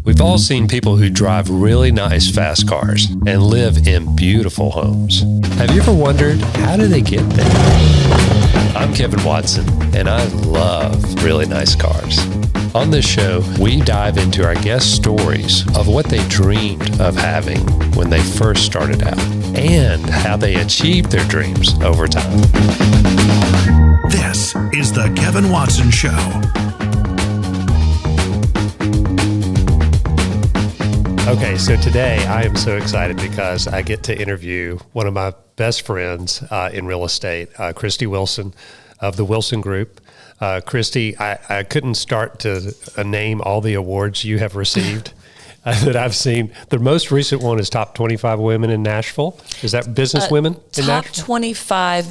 We've all seen people who drive really nice fast cars and live in beautiful homes. Have you ever wondered, how do they get there? I'm Kevin Watson, and I love really nice cars. On this show, we dive into our guest stories of what they dreamed of having when they first started out and how they achieved their dreams over time. This is The Kevin Watson Show. Okay, so today I am so excited because I get to interview one of my best friends in real estate, Christie Wilson of the Wilson Group. Christie, I couldn't start to name all the awards you have received that I've seen. The most recent one is Top 25 Women in Nashville. Is that business women in Nashville? Top 25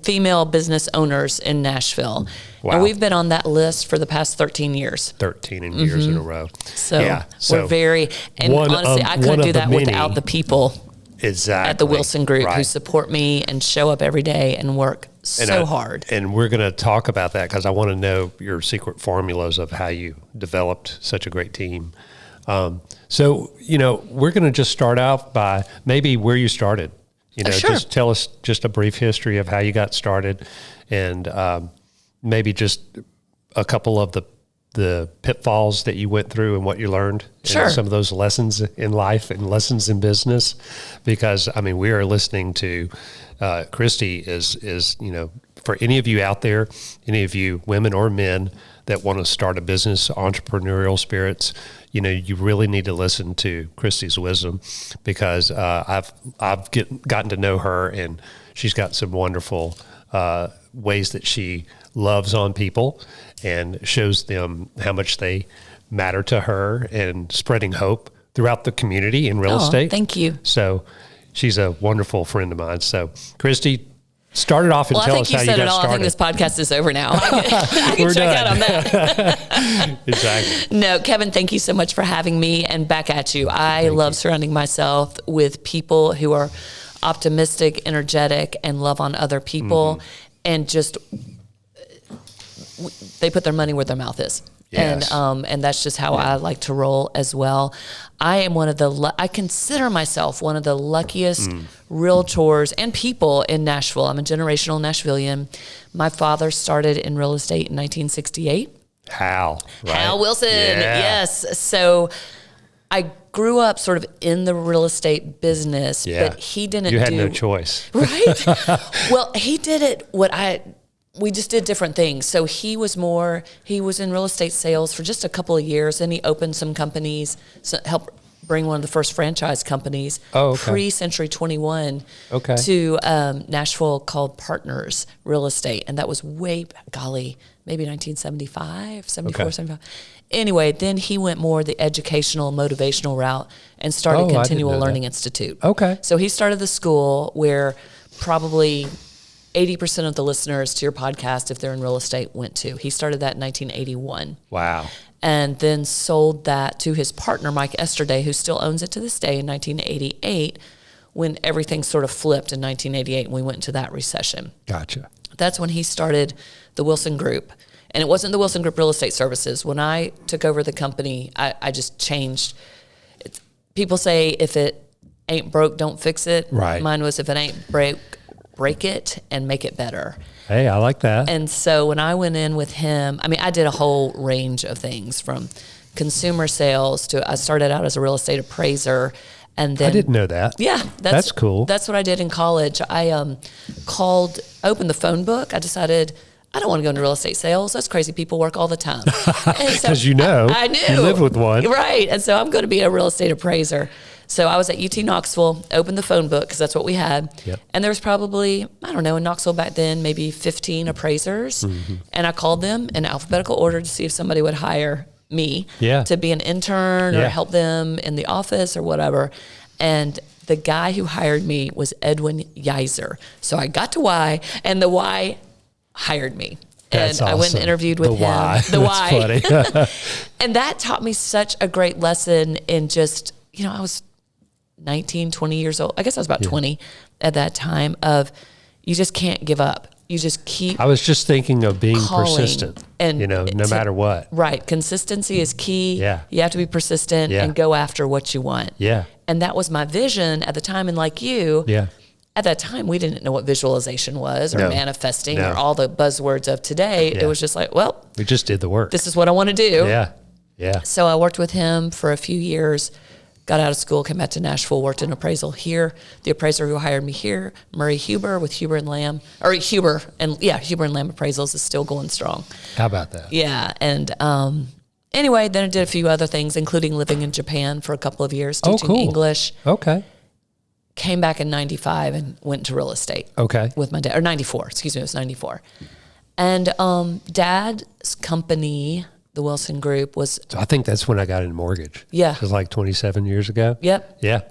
female business owners in Nashville. Wow. And we've been on that list for the past 13 years. 13 years in a row. So we're very, and honestly, I couldn't do that without the people at the Wilson Group who support me and show up every day and work hard. And we're going to talk about that because I want to know your secret formulas of how you developed such a great team. So, we're going to just start out by maybe where you started. Sure. Just tell us just a brief history of how you got started and maybe just a couple of the pitfalls that you went through and what you learned. Sure. And some of those lessons in life and lessons in business, because we are listening to Christie is for any of you out there, any of you women or men that want to start a business, entrepreneurial spirits, you really need to listen to Christie's wisdom, because I've gotten to know her, and she's got some wonderful ways that she loves on people and shows them how much they matter to her and spreading hope throughout the community in real estate. Thank you. So she's a wonderful friend of mine. So Christie, start it off and tell us how you got started. I think this podcast is over now. I can check out on that. Exactly. No, Kevin, thank you so much for having me, and back at you. I love surrounding myself with people who are optimistic, energetic, and love on other people, and just they put their money where their mouth is. Yes. And that's just how I like to roll as well. I am I consider myself one of the luckiest realtors and people in Nashville. I'm a generational Nashvillian. My father started in real estate in 1968. Hal Wilson. Yes. So I grew up sort of in the real estate business, but he didn't. You had no choice. Right? Well, he did it we just did different things. So he was in real estate sales for just a couple of years, and he opened some companies, helped bring one of the first franchise companies, pre-Century 21, to Nashville, called Partners Real Estate. And that was maybe 1975, 74, 75. Anyway, then he went more the educational, motivational route and started Continual Learning Institute. Okay. So he started the school where probably 80% of the listeners to your podcast, if they're in real estate, went to. He started that in 1981. Wow. And then sold that to his partner, Mike Esterday, who still owns it to this day, in 1988, when everything sort of flipped in 1988 and we went into that recession. Gotcha. That's when he started the Wilson Group. And it wasn't the Wilson Group Real Estate Services. When I took over the company, I just changed. People say, if it ain't broke, don't fix it. Right. Mine was, if it ain't break it and make it better. Hey, I like that. And so when I went in with him, I did a whole range of things, from consumer sales to, I started out as a real estate appraiser. And then I didn't know that. Yeah. That's cool. That's what I did in college. I opened the phone book. I decided, I don't want to go into real estate sales. Those crazy people work all the time. Because I knew. You live with one. Right. And so I'm going to be a real estate appraiser. So I was at UT Knoxville, opened the phone book because that's what we had. Yep. And there was probably, in Knoxville back then, maybe 15 appraisers. Mm-hmm. And I called them in alphabetical order to see if somebody would hire me to be an intern or help them in the office or whatever. And the guy who hired me was Edwin Yiser. So I got to Y, and the Y hired me. That's and awesome. I went and interviewed with him. The Y. Funny. And that taught me such a great lesson in just, I was 19, 20 years old. I guess I was about 20 at that time, of you just can't give up. You just keep. I was just thinking of being calling, persistent, and no matter what. Right. Consistency is key. Yeah. You have to be persistent and go after what you want. Yeah. And that was my vision at the time. And like you, at that time, we didn't know what visualization was or manifesting or all the buzzwords of today. It was just like, well, we just did the work. This is what I want to do. Yeah. Yeah. So I worked with him for a few years. Got out of school, came back to Nashville, worked in appraisal here. The appraiser who hired me here, Murray Huber with Huber and Lamb Appraisals is still going strong. How about that? Yeah. And anyway, then I did a few other things, including living in Japan for a couple of years, teaching English. Okay. Came back in 95 and went into real estate. Okay. With my dad, or 94, excuse me, it was 94. And Dad's company, the Wilson Group, was... So I think that's when I got into mortgage. Yeah. It was like 27 years ago. Yep. Yeah.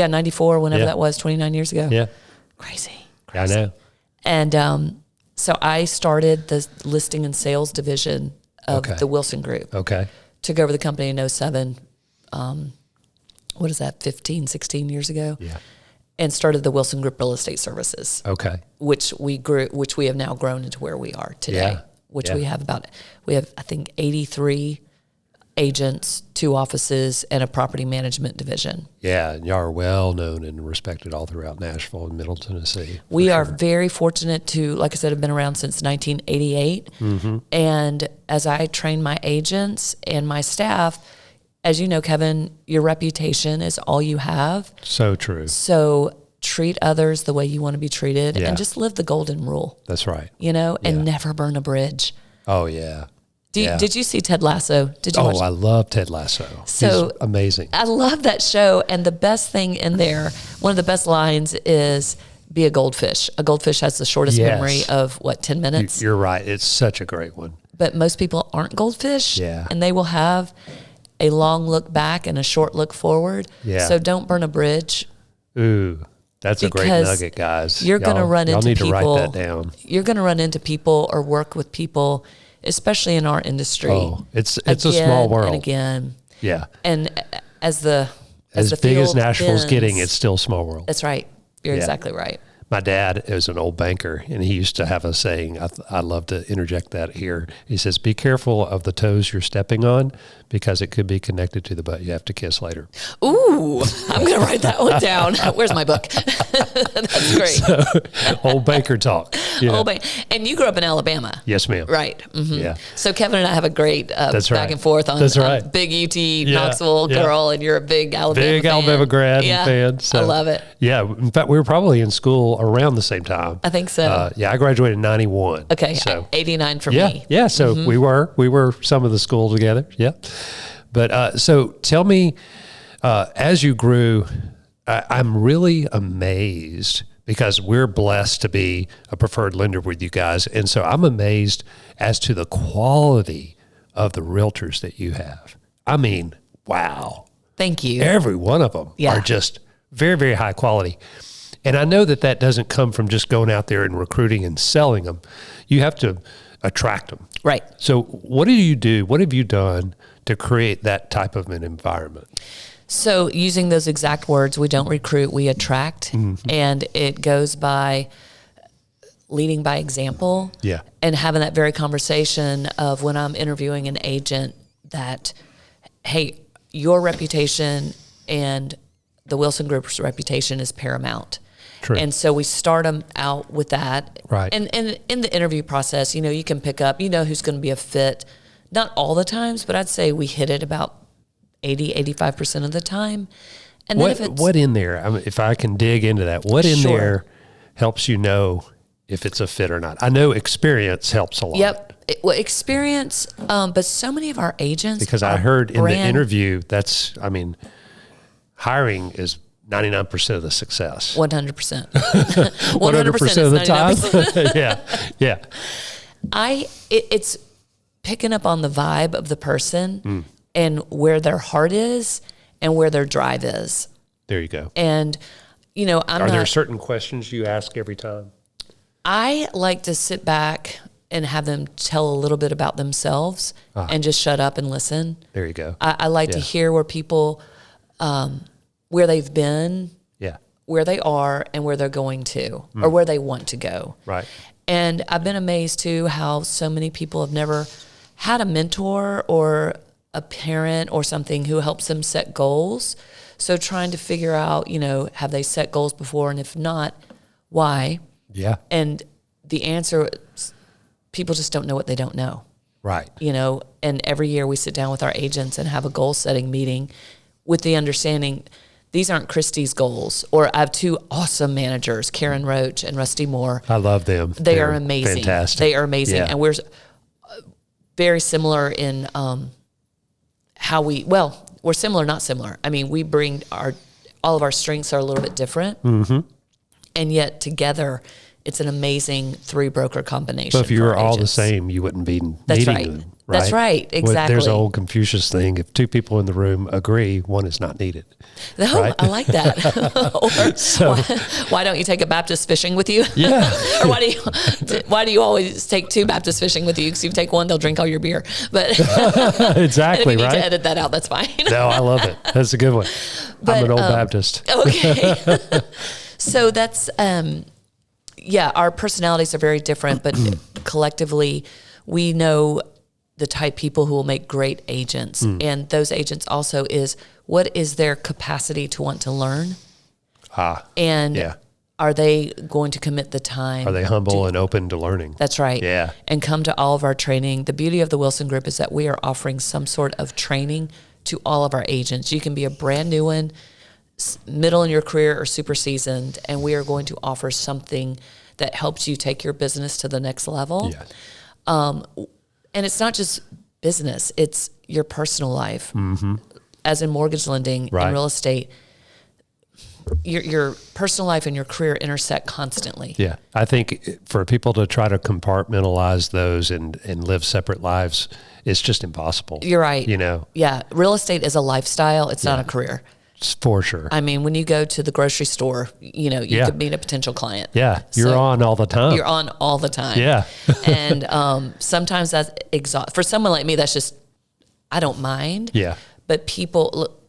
94, whenever that was, 29 years ago. Yeah. Crazy. I know. And so I started the listing and sales division of the Wilson Group. Okay. Took over the company in 07. What is that, 15, 16 years ago? Yeah. And started the Wilson Group Real Estate Services. Okay. Which we have now grown into where we are today. Yeah. We have I think 83 agents, 2 offices, and a property management division. Yeah, and y'all are well known and respected all throughout Nashville and Middle Tennessee. We are very fortunate to, like I said, have been around since 1988. Mm-hmm. And as I train my agents and my staff, as you know, Kevin, your reputation is all you have. So true. So treat others the way you want to be treated and just live the golden rule. That's right. And never burn a bridge. Oh, yeah. Did you see Ted Lasso? Did you watch? I love Ted Lasso. So he's amazing. I love that show. And the best thing in there, one of the best lines is, be a goldfish. A goldfish has the shortest memory of 10 minutes? You're right. It's such a great one. But most people aren't goldfish. Yeah. And they will have a long look back and a short look forward. Yeah. So don't burn a bridge. Ooh, that's a great nugget, guys. You're going to run into people. Y'all need to write that down. You're going to run into people or work with people, especially in our industry. Oh, it's a small world. And again. Yeah. And as the big as Nashville's bends, getting, it's still a small world. That's right. You're exactly right. My dad is an old banker, and he used to have a saying. I love to interject that here. He says, "Be careful of the toes you're stepping on, because it could be connected to the butt you have to kiss later." Ooh, I'm going to write that one down. Where's my book? That's great. So, old banker talk. And you grew up in Alabama. Yes, ma'am. Right. Mm-hmm. Yeah. So Kevin and I have a great back and forth on, on big UT Knoxville girl, and you're a big Alabama fan. Alabama grad fan. So, I love it. Yeah. In fact, we were probably in school around the same time. I think so. I graduated in 91. Okay. So 89 for me. Yeah. So we were some of the school together. Yeah. But so tell me, as you grew, I'm really amazed, because we're blessed to be a preferred lender with you guys. And so I'm amazed as to the quality of the realtors that you have. I mean, wow. Thank you. Every one of them are just very, very high quality. And I know that doesn't come from just going out there and recruiting and selling them. You have to attract them. Right. So what do you do? What have you done to create that type of an environment? So using those exact words, we don't recruit, we attract. Mm-hmm. And it goes by leading by example. Yeah. And having that very conversation of, when I'm interviewing an agent, that, hey, your reputation and the Wilson Group's reputation is paramount. True. And so we start them out with that. Right. And in the interview process, you can pick up, who's going to be a fit. Not all the times, but I'd say we hit it about 85% of the time. And then what in there, I mean, if I can dig into that, what in there helps you know if it's a fit or not? I know experience helps a lot. Yep. Experience, but so many of our agents. Because I heard in the interview, hiring is 99% of the success. 100%. 100% of the time. Yeah. It's picking up on the vibe of the person and where their heart is and where their drive is. There you go. And, Are there certain questions you ask every time? I like to sit back and have them tell a little bit about themselves and just shut up and listen. There you go. I like to hear where people, where they've been, where they are, and where they're going to, or where they want to go. Right. And I've been amazed too how so many people have never had a mentor or a parent or something who helps them set goals. So trying to figure out, have they set goals before? And if not, why? Yeah. And the answer, people just don't know what they don't know. Right. And every year we sit down with our agents and have a goal setting meeting with the understanding these aren't Christie's goals. Or I have two awesome managers, Karen Roach and Rusty Moore. I love them. They're amazing. Fantastic. They are amazing. Yeah. And we're very similar in how we're similar, not similar. I mean, we bring all of our strengths are a little bit different. Mm-hmm. And yet together, it's an amazing 3-broker combination. But if you were all the same, you wouldn't be needing them. Right? That's right. Exactly. There's an old Confucius thing. If 2 people in the room agree, 1 is not needed. No, right? I like that. Or why don't you take a Baptist fishing with you? Yeah. Or why do you always take 2 Baptist fishing with you? Because if you take 1, they'll drink all your beer. But exactly, and if you right? need to edit that out, that's fine. No, I love it. That's a good one. But, I'm an old Baptist. Okay. So that's, our personalities are very different, but collectively we know the type people who will make great agents. And those agents also is, what is their capacity to want to learn? And are they going to commit the time? Are they humble and open to learning? That's right. Yeah. And come to all of our training. The beauty of the Wilson Group is that we are offering some sort of training to all of our agents. You can be a brand new one, middle in your career, or super seasoned, and we are going to offer something that helps you take your business to the next level. Yeah. And it's not just business, it's your personal life. Mm-hmm. As in mortgage lending and real estate, your personal life and your career intersect constantly. Yeah. I think for people to try to compartmentalize those and live separate lives, it's just impossible. You're right. Yeah. Real estate is a lifestyle. It's not a career. For sure. I mean, when you go to the grocery store, you could meet a potential client. Yeah, you're on all the time. You're on all the time. Yeah. And sometimes that's for someone like me, that's just, I don't mind. Yeah. But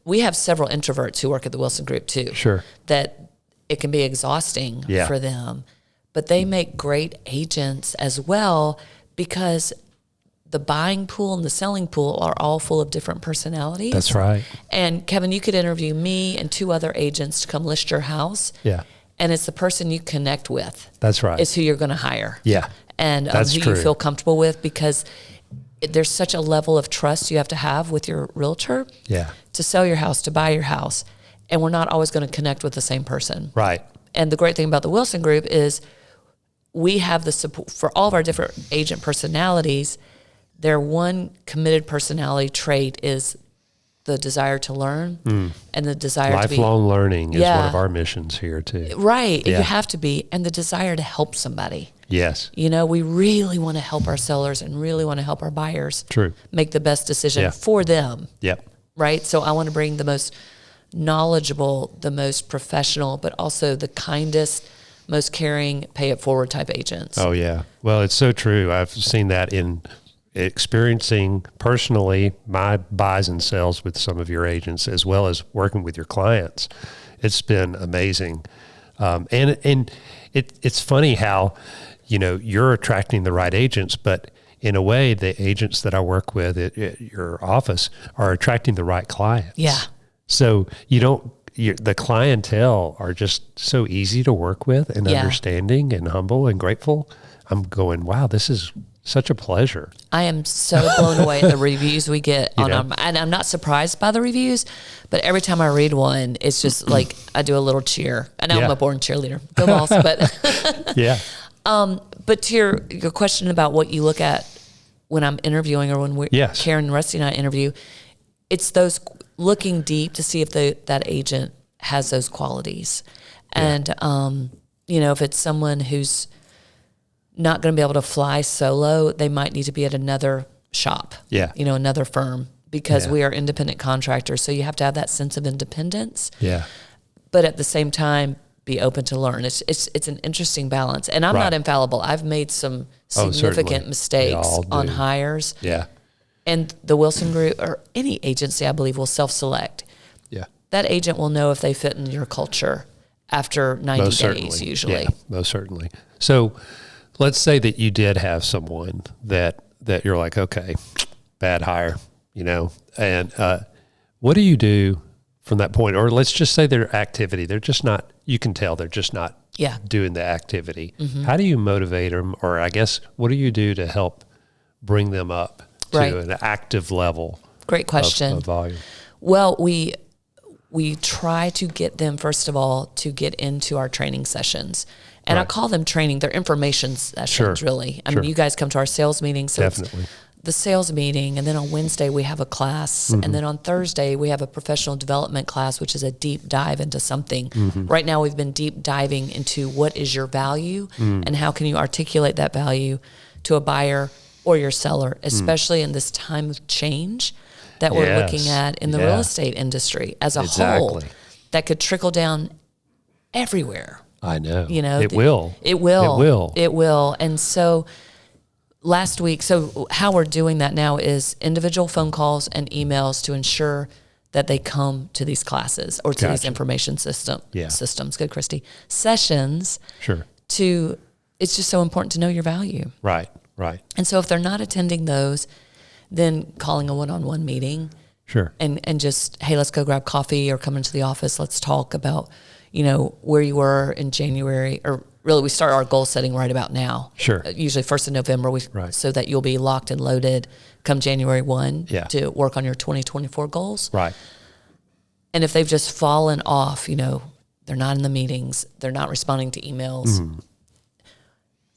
we have several introverts who work at the Wilson Group too. Sure. That it can be exhausting for them. But they make great agents as well, because the buying pool and the selling pool are all full of different personalities. That's right. And Kevin, you could interview me and 2 other agents to come list your house. Yeah. And it's the person you connect with. That's right. Is who you're going to hire. Yeah. And who you feel comfortable with, because there's such a level of trust you have to have with your realtor. Yeah. To sell your house, to buy your house. And we're not always going to connect with the same person. Right. And the great thing about the Wilson Group is we have the support for all of our different agent personalities. Their one committed personality trait is the desire to learn and the desire to be lifelong learning is one of our missions here too. Right. Yeah. You have to be, and the desire to help somebody. Yes. We really want to help our sellers and really want to help our buyers make the best decision for them. Yep. Right. So I want to bring the most knowledgeable, the most professional, but also the kindest, most caring, pay it forward type agents. Oh yeah. Well, it's so true. I've seen that in experiencing personally my buys and sells with some of your agents, as well as working with your clients. It's been amazing. And it's funny how, you're attracting the right agents, but in a way, the agents that I work with at your office are attracting the right clients. Yeah. So the clientele are just so easy to work with and understanding and humble and grateful. I'm going, wow, this is such a pleasure. I am so blown away at the reviews we get and I'm not surprised by the reviews, but every time I read one, it's just like I do a little cheer. And I'm a born cheerleader. Go Vols, but yeah. But to your question about what you look at when I'm interviewing or when Karen, Rusty, and I interview, it's those looking deep to see if that agent has those qualities. Yeah. And if it's someone who's not going to be able to fly solo, they might need to be at another shop, another firm, because we are independent contractors. So you have to have that sense of independence. Yeah. But at the same time, be open to learn. It's an interesting balance. And I'm not infallible. I've made some significant mistakes on hires. Yeah. And the Wilson Group or any agency, I believe, will self-select. Yeah. That agent will know if they fit in your culture after 90 days, usually. Yeah, most certainly. So let's say that you did have someone that you're like, okay, bad hire, and what do you do from that point? Or let's just say their activity, they're just not, you can tell they're just not doing the activity. Mm-hmm. How do you motivate them? Or I guess, what do you do to help bring them up to an active level? Great question. Of volume. Well, we try to get them, first of all, to get into our training sessions. And I call them training. They're information sessions, really. I mean, you guys come to our sales meetings. So definitely. The sales meeting, and then on Wednesday we have a class, and then on Thursday we have a professional development class, which is a deep dive into something. Right now we've been deep diving into what is your value and how can you articulate that value to a buyer or your seller, especially in this time of change that we're looking at in the real estate industry as a whole, that could trickle down everywhere. I know. It will. It will. And so last week, so how we're doing that now is individual phone calls and emails to ensure that they come to these classes or to these information systems. Good, Christie. Sessions. Sure. It's just so important to know your value. Right. And so if they're not attending those, then calling a one-on-one meeting. Sure. And just, hey, let's go grab coffee or come into the office. Let's talk about, where you were in January, or really we start our goal setting right about now. Sure. Usually 1st of November, so that you'll be locked and loaded come January 1 to work on your 2024 goals. Right. And if they've just fallen off, they're not in the meetings, they're not responding to emails.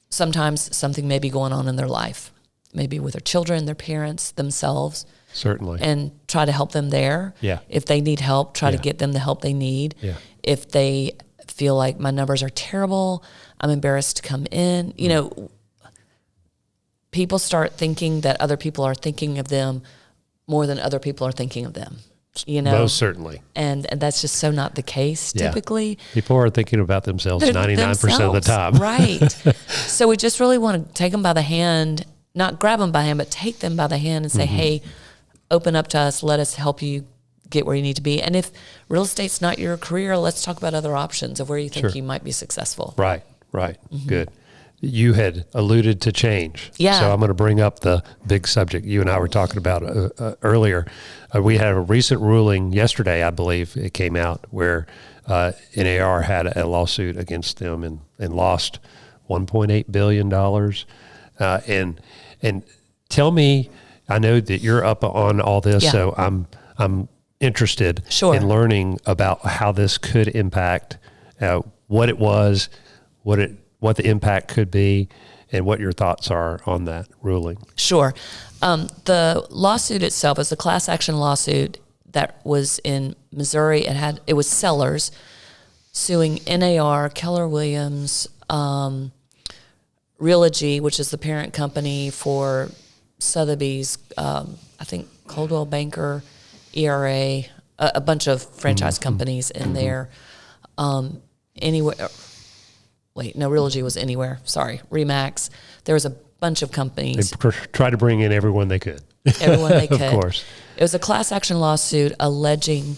Sometimes something may be going on in their life, maybe with their children, their parents, themselves. Certainly. And try to help them there. Yeah. If they need help, try to get them the help they need. Yeah. If they feel like my numbers are terrible, I'm embarrassed to come in. People start thinking that other people are thinking of them more than other people are thinking of them. Most certainly. And that's just so not the case typically. People are thinking about themselves 99% of the time. Right. So we just really want to take them by the hand, not grab them by the hand, but take them by the hand and say, hey, open up to us. Let us help you get where you need to be. And if real estate's not your career, let's talk about other options of where you think you might be successful. Right. Good. You had alluded to change. Yeah. So I'm going to bring up the big subject you and I were talking about earlier. We had a recent ruling yesterday, I believe it came out, where NAR had a lawsuit against them and lost $1.8 billion. And tell me, I know that you're up on all this, so I'm interested in learning about how this could impact what it was, what the impact could be, and what your thoughts are on that ruling. Sure. The lawsuit itself is a class action lawsuit that was in Missouri. It was sellers suing NAR, Keller Williams, Realogy, which is the parent company for Sotheby's, I think Coldwell Banker, ERA, a bunch of franchise companies in there. Realogy was Anywhere. Sorry, Remax. There was a bunch of companies. They tried to bring in everyone they could. Of course. It was a class action lawsuit alleging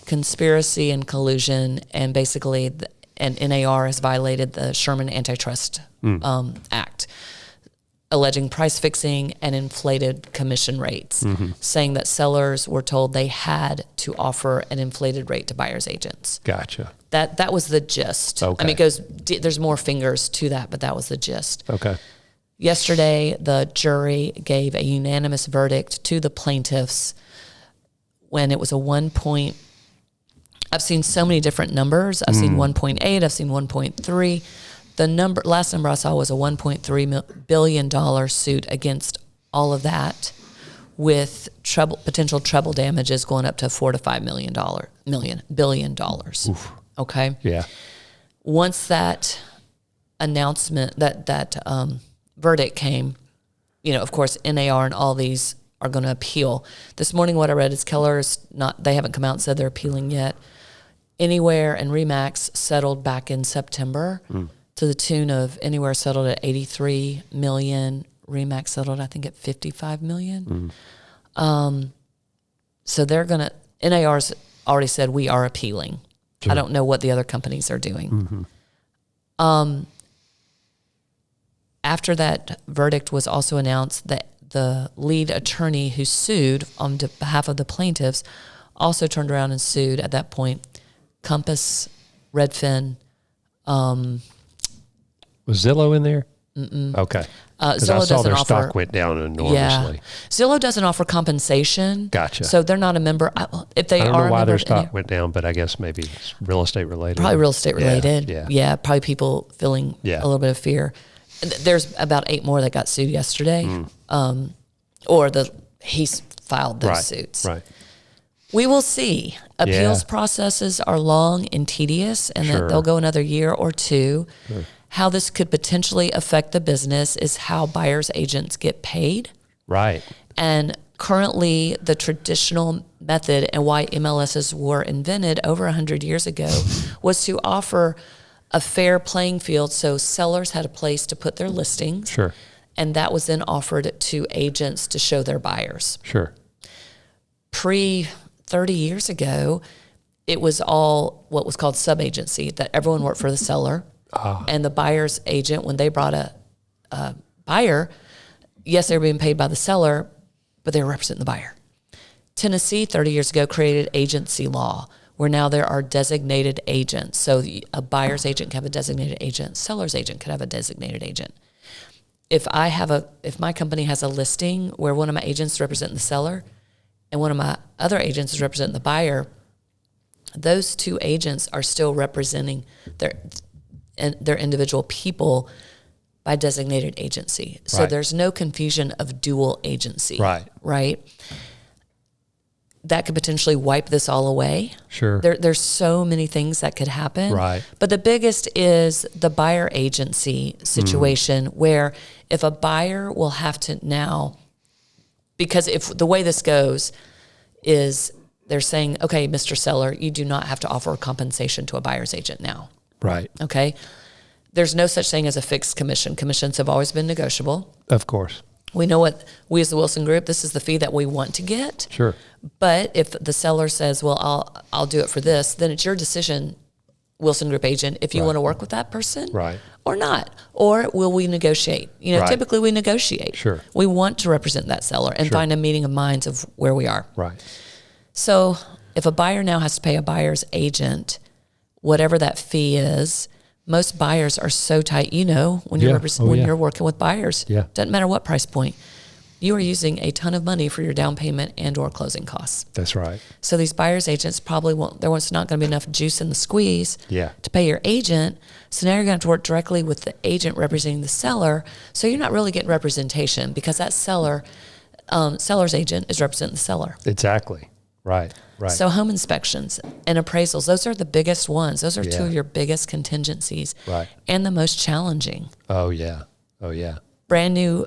conspiracy and collusion, and basically, and NAR has violated the Sherman Antitrust Act, alleging price fixing and inflated commission rates, saying that sellers were told they had to offer an inflated rate to buyers agents. Gotcha. That was the gist. Okay. I mean, there's more fingers to that, but that was the gist. Okay. Yesterday, the jury gave a unanimous verdict to the plaintiffs when it was I've seen so many different numbers. I've seen 1.8, I've seen 1.3. The last number I saw was a $1.3 billion suit against all of that, with potential treble damages going up to $4 to $5 billion. Oof. Okay. Yeah. Once that announcement, that verdict came, of course, NAR and all these are going to appeal. This morning, what I read is they haven't come out and said they're appealing yet. Anywhere and Remax settled back in September. To the tune of Anywhere settled at $83 million. Remax settled, I think, at $55 million. So they're going to, NAR's already said we are appealing. Sure. I don't know what the other companies are doing. after that verdict was also announced, that the lead attorney who sued on behalf of the plaintiffs also turned around and sued at that point Compass, Redfin. Was Zillow in there? Mm-mm. Okay. Because I saw their stock went down enormously. Yeah. Zillow doesn't offer compensation. Gotcha. So they're not a member. If they I don't are know why their stock went down, but I guess maybe it's real estate related. Probably real estate related. Yeah. Probably people feeling a little bit of fear. There's about 8 more that got sued yesterday. He's filed those suits. Right. We will see. Appeals processes are long and tedious, and that they'll go another year or two. Sure. How this could potentially affect the business is how buyers agents get paid. Right. And currently, the traditional method and why MLSs were invented over 100 years ago was to offer a fair playing field, so sellers had a place to put their listings. Sure. And that was then offered to agents to show their buyers. Sure. 30 years ago, it was all what was called sub-agency, that everyone worked for the seller. And the buyer's agent, when they brought a buyer, yes, they were being paid by the seller, but they were representing the buyer. Tennessee, 30 years ago, created agency law, where now there are designated agents. So a buyer's agent can have a designated agent, seller's agent could have a designated agent. If my company has a listing where one of my agents is representing the seller and one of my other agents is representing the buyer, those two agents are still representing their individual people by designated agency. So there's no confusion of dual agency. Right? That could potentially wipe this all away. Sure. There's so many things that could happen. Right. But the biggest is the buyer agency situation where if a buyer will have to now, because if the way this goes is they're saying, okay, Mr. Seller, you do not have to offer compensation to a buyer's agent now. Right. Okay. There's no such thing as a fixed commission. Commissions have always been negotiable. Of course. We know what we as the Wilson Group, this is the fee that we want to get. Sure. But if the seller says, well, I'll do it for this, then it's your decision, Wilson Group agent, if you want to work with that person or not. Or will we negotiate? Typically we negotiate. Sure. We want to represent that seller and find a meeting of minds of where we are. Right. So if a buyer now has to pay a buyer's agent, whatever that fee is, most buyers are so tight, when you're you're working with buyers. Yeah. Doesn't matter what price point. You are using a ton of money for your down payment and or closing costs. That's right. So these buyer's agents probably there's not going to be enough juice in the squeeze to pay your agent. So now you're going to have to work directly with the agent representing the seller. So you're not really getting representation because that seller's agent is representing the seller. Exactly. Right. So home inspections and appraisals, those are the biggest ones. Those are two of your biggest contingencies and the most challenging. Oh, yeah. Brand new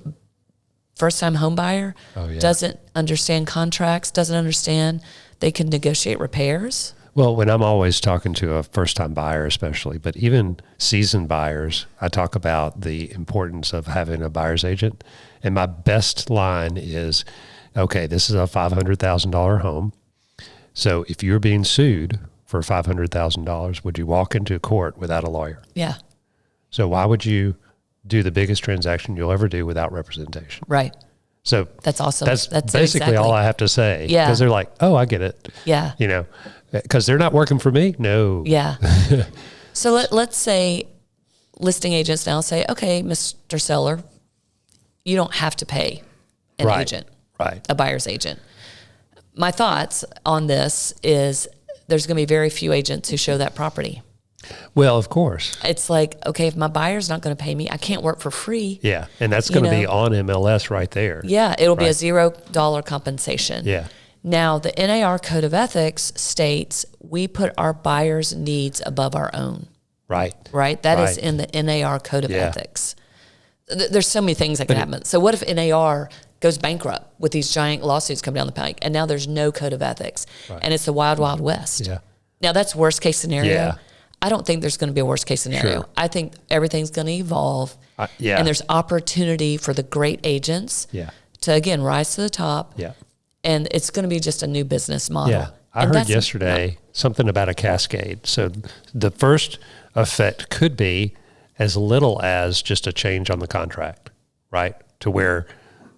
first-time home buyer doesn't understand contracts, doesn't understand they can negotiate repairs. Well, when I'm always talking to a first-time buyer especially, but even seasoned buyers, I talk about the importance of having a buyer's agent. And my best line is, okay, this is a $500,000 home. So if you're being sued for $500,000, would you walk into court without a lawyer? Yeah. So why would you do the biggest transaction you'll ever do without representation? Right. So that's awesome. That's basically all I have to say. Yeah. Because they're like, oh, I get it. Yeah. Because they're not working for me. No. Yeah. So let's say listing agents now say, okay, Mr. Seller, you don't have to pay an agent, a buyer's agent. My thoughts on this is there's going to be very few agents who show that property. Well, of course. It's like, okay, if my buyer's not going to pay me, I can't work for free. Yeah, and that's going to be on MLS right there. Yeah, it'll be a $0 compensation. Yeah. Now, the NAR Code of Ethics states we put our buyers' needs above our own. Right. That is in the NAR Code of Ethics. There's so many things that can happen. So what if NAR goes bankrupt with these giant lawsuits coming down the pike, and now there's no code of ethics, and it's the wild, wild west? Yeah. Now, that's worst case scenario. Yeah. I don't think there's going to be a worst case scenario. Sure. I think everything's going to evolve, and there's opportunity for the great agents to, again, rise to the top, and it's going to be just a new business model. Yeah. I heard yesterday something about a cascade. So the first effect could be as little as just a change on the contract, right? To where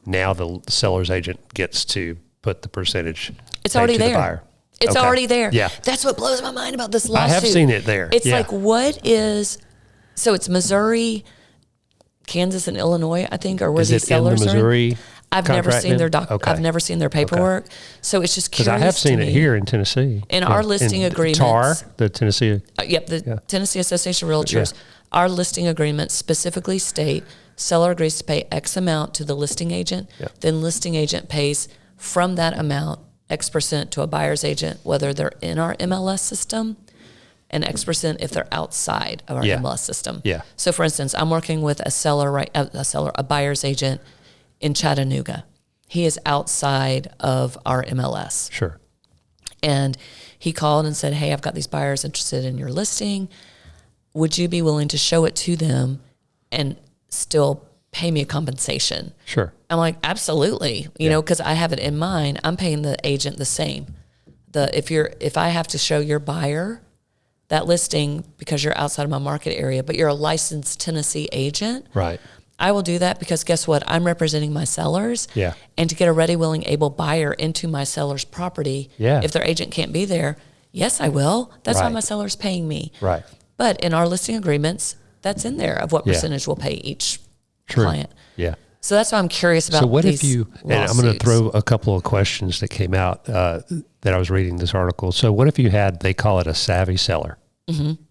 now the seller's agent gets to put the percentage. It's already there. The buyer. It's already there. Yeah. That's what blows my mind about this lawsuit. I have seen it there. It's like, so it's Missouri, Kansas, and Illinois, I think, or where these sellers in the Missouri? I've never seen their I've never seen their paperwork. Okay. So it's just curious. Because I have seen it here in Tennessee. In our listing agreements. TAR, the Tennessee. Tennessee Association of Realtors. Yeah. Our listing agreements specifically state seller agrees to pay X amount to the listing agent. Yeah. Then listing agent pays from that amount X% to a buyer's agent, whether they're in our MLS system, and X% if they're outside of our MLS system. Yeah. So for instance, I'm working with a buyer's agent in Chattanooga. He is outside of our MLS. Sure. And he called and said, hey, I've got these buyers interested in your listing. Would you be willing to show it to them and still pay me a compensation? Sure. I'm like, absolutely. You know, because I have it in mind. I'm paying the agent the same. If I have to show your buyer that listing because you're outside of my market area, but you're a licensed Tennessee agent, right? I will do that because guess what? I'm representing my sellers. Yeah. And to get a ready, willing, able buyer into my seller's property, if their agent can't be there, yes, I will. That's why my seller's paying me. Right. But in our listing agreements, that's in there of what percentage we'll pay each client. Yeah. So that's why I'm curious about. So what these if you? And I'm going to throw a couple of questions that came out that I was reading this article. So what if you had? They call it a savvy seller,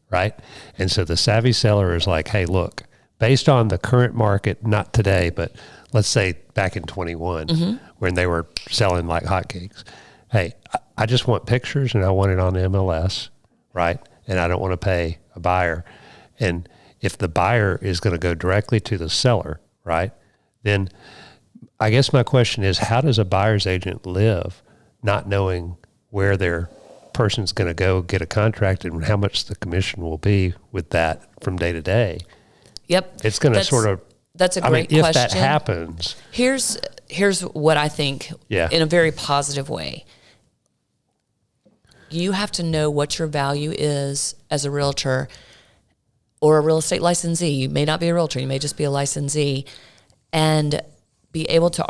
right? And so the savvy seller is like, hey, look, based on the current market, not today, but let's say back in 21, when they were selling like hotcakes. Hey, I just want pictures and I want it on the MLS, right? And I don't want to pay a buyer. And if the buyer is going to go directly to the seller, right? Then I guess my question is, how does a buyer's agent live not knowing where their person's going to go get a contract and how much the commission will be with that from day to day? Yep. It's going to sort of. That's a great question. If that happens. Here's what I think in a very positive way. You have to know what your value is as a realtor or a real estate licensee. You may not be a realtor. You may just be a licensee. And be able to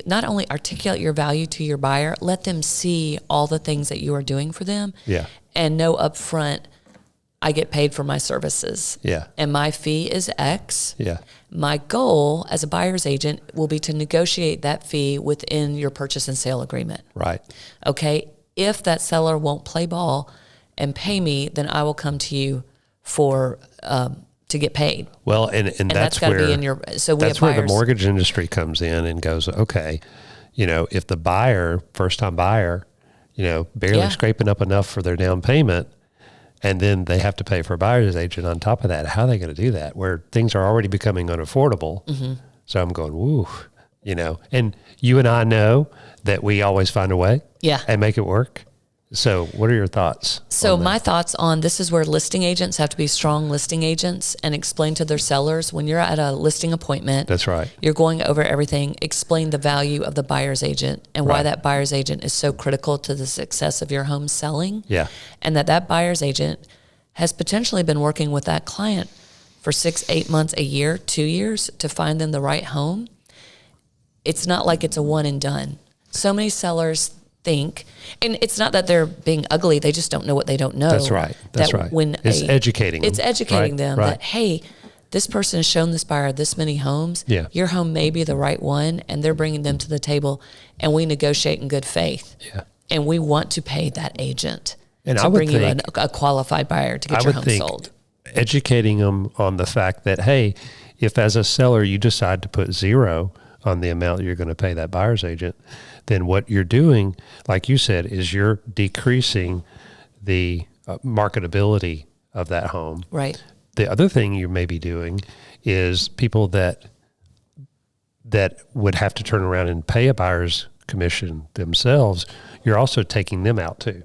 not only articulate your value to your buyer, let them see all the things that you are doing for them. Yeah. And know upfront, I get paid for my services. Yeah. And my fee is X. Yeah. My goal as a buyer's agent will be to negotiate that fee within your purchase and sale agreement. Right. Okay. If that seller won't play ball and pay me, then I will come to you for to get paid. Well, and that's where be in your. So we that's have where the mortgage industry comes in and goes, okay, if the buyer, first time buyer, barely scraping up enough for their down payment, and then they have to pay for a buyer's agent on top of that. How are they going to do that? Where things are already becoming unaffordable. Mm-hmm. So I'm going, woo, and you and I know that we always find a way and make it work. So what are your thoughts? So my thoughts on this is where listing agents have to be strong listing agents and explain to their sellers when you're at a listing appointment. That's right. You're going over everything. Explain the value of the buyer's agent and why that buyer's agent is so critical to the success of your home selling. Yeah. And that buyer's agent has potentially been working with that client for 6, 8 months, a year, 2 years to find them the right home. It's not like it's a one and done. So many sellers think, and it's not that they're being ugly, they just don't know what they don't know. That's right. That's right. It's educating them. It's educating them that, hey, this person has shown this buyer this many homes. Yeah. Your home may be the right one, and they're bringing them to the table, and we negotiate in good faith. Yeah. And we want to pay that agent and to bring you a qualified buyer to get your home sold. Educating them on the fact that, hey, if as a seller you decide to put 0 on the amount you're going to pay that buyer's agent, then what you're doing, like you said, is you're decreasing the marketability of that home. Right. The other thing you may be doing is people that would have to turn around and pay a buyer's commission themselves, you're also taking them out too.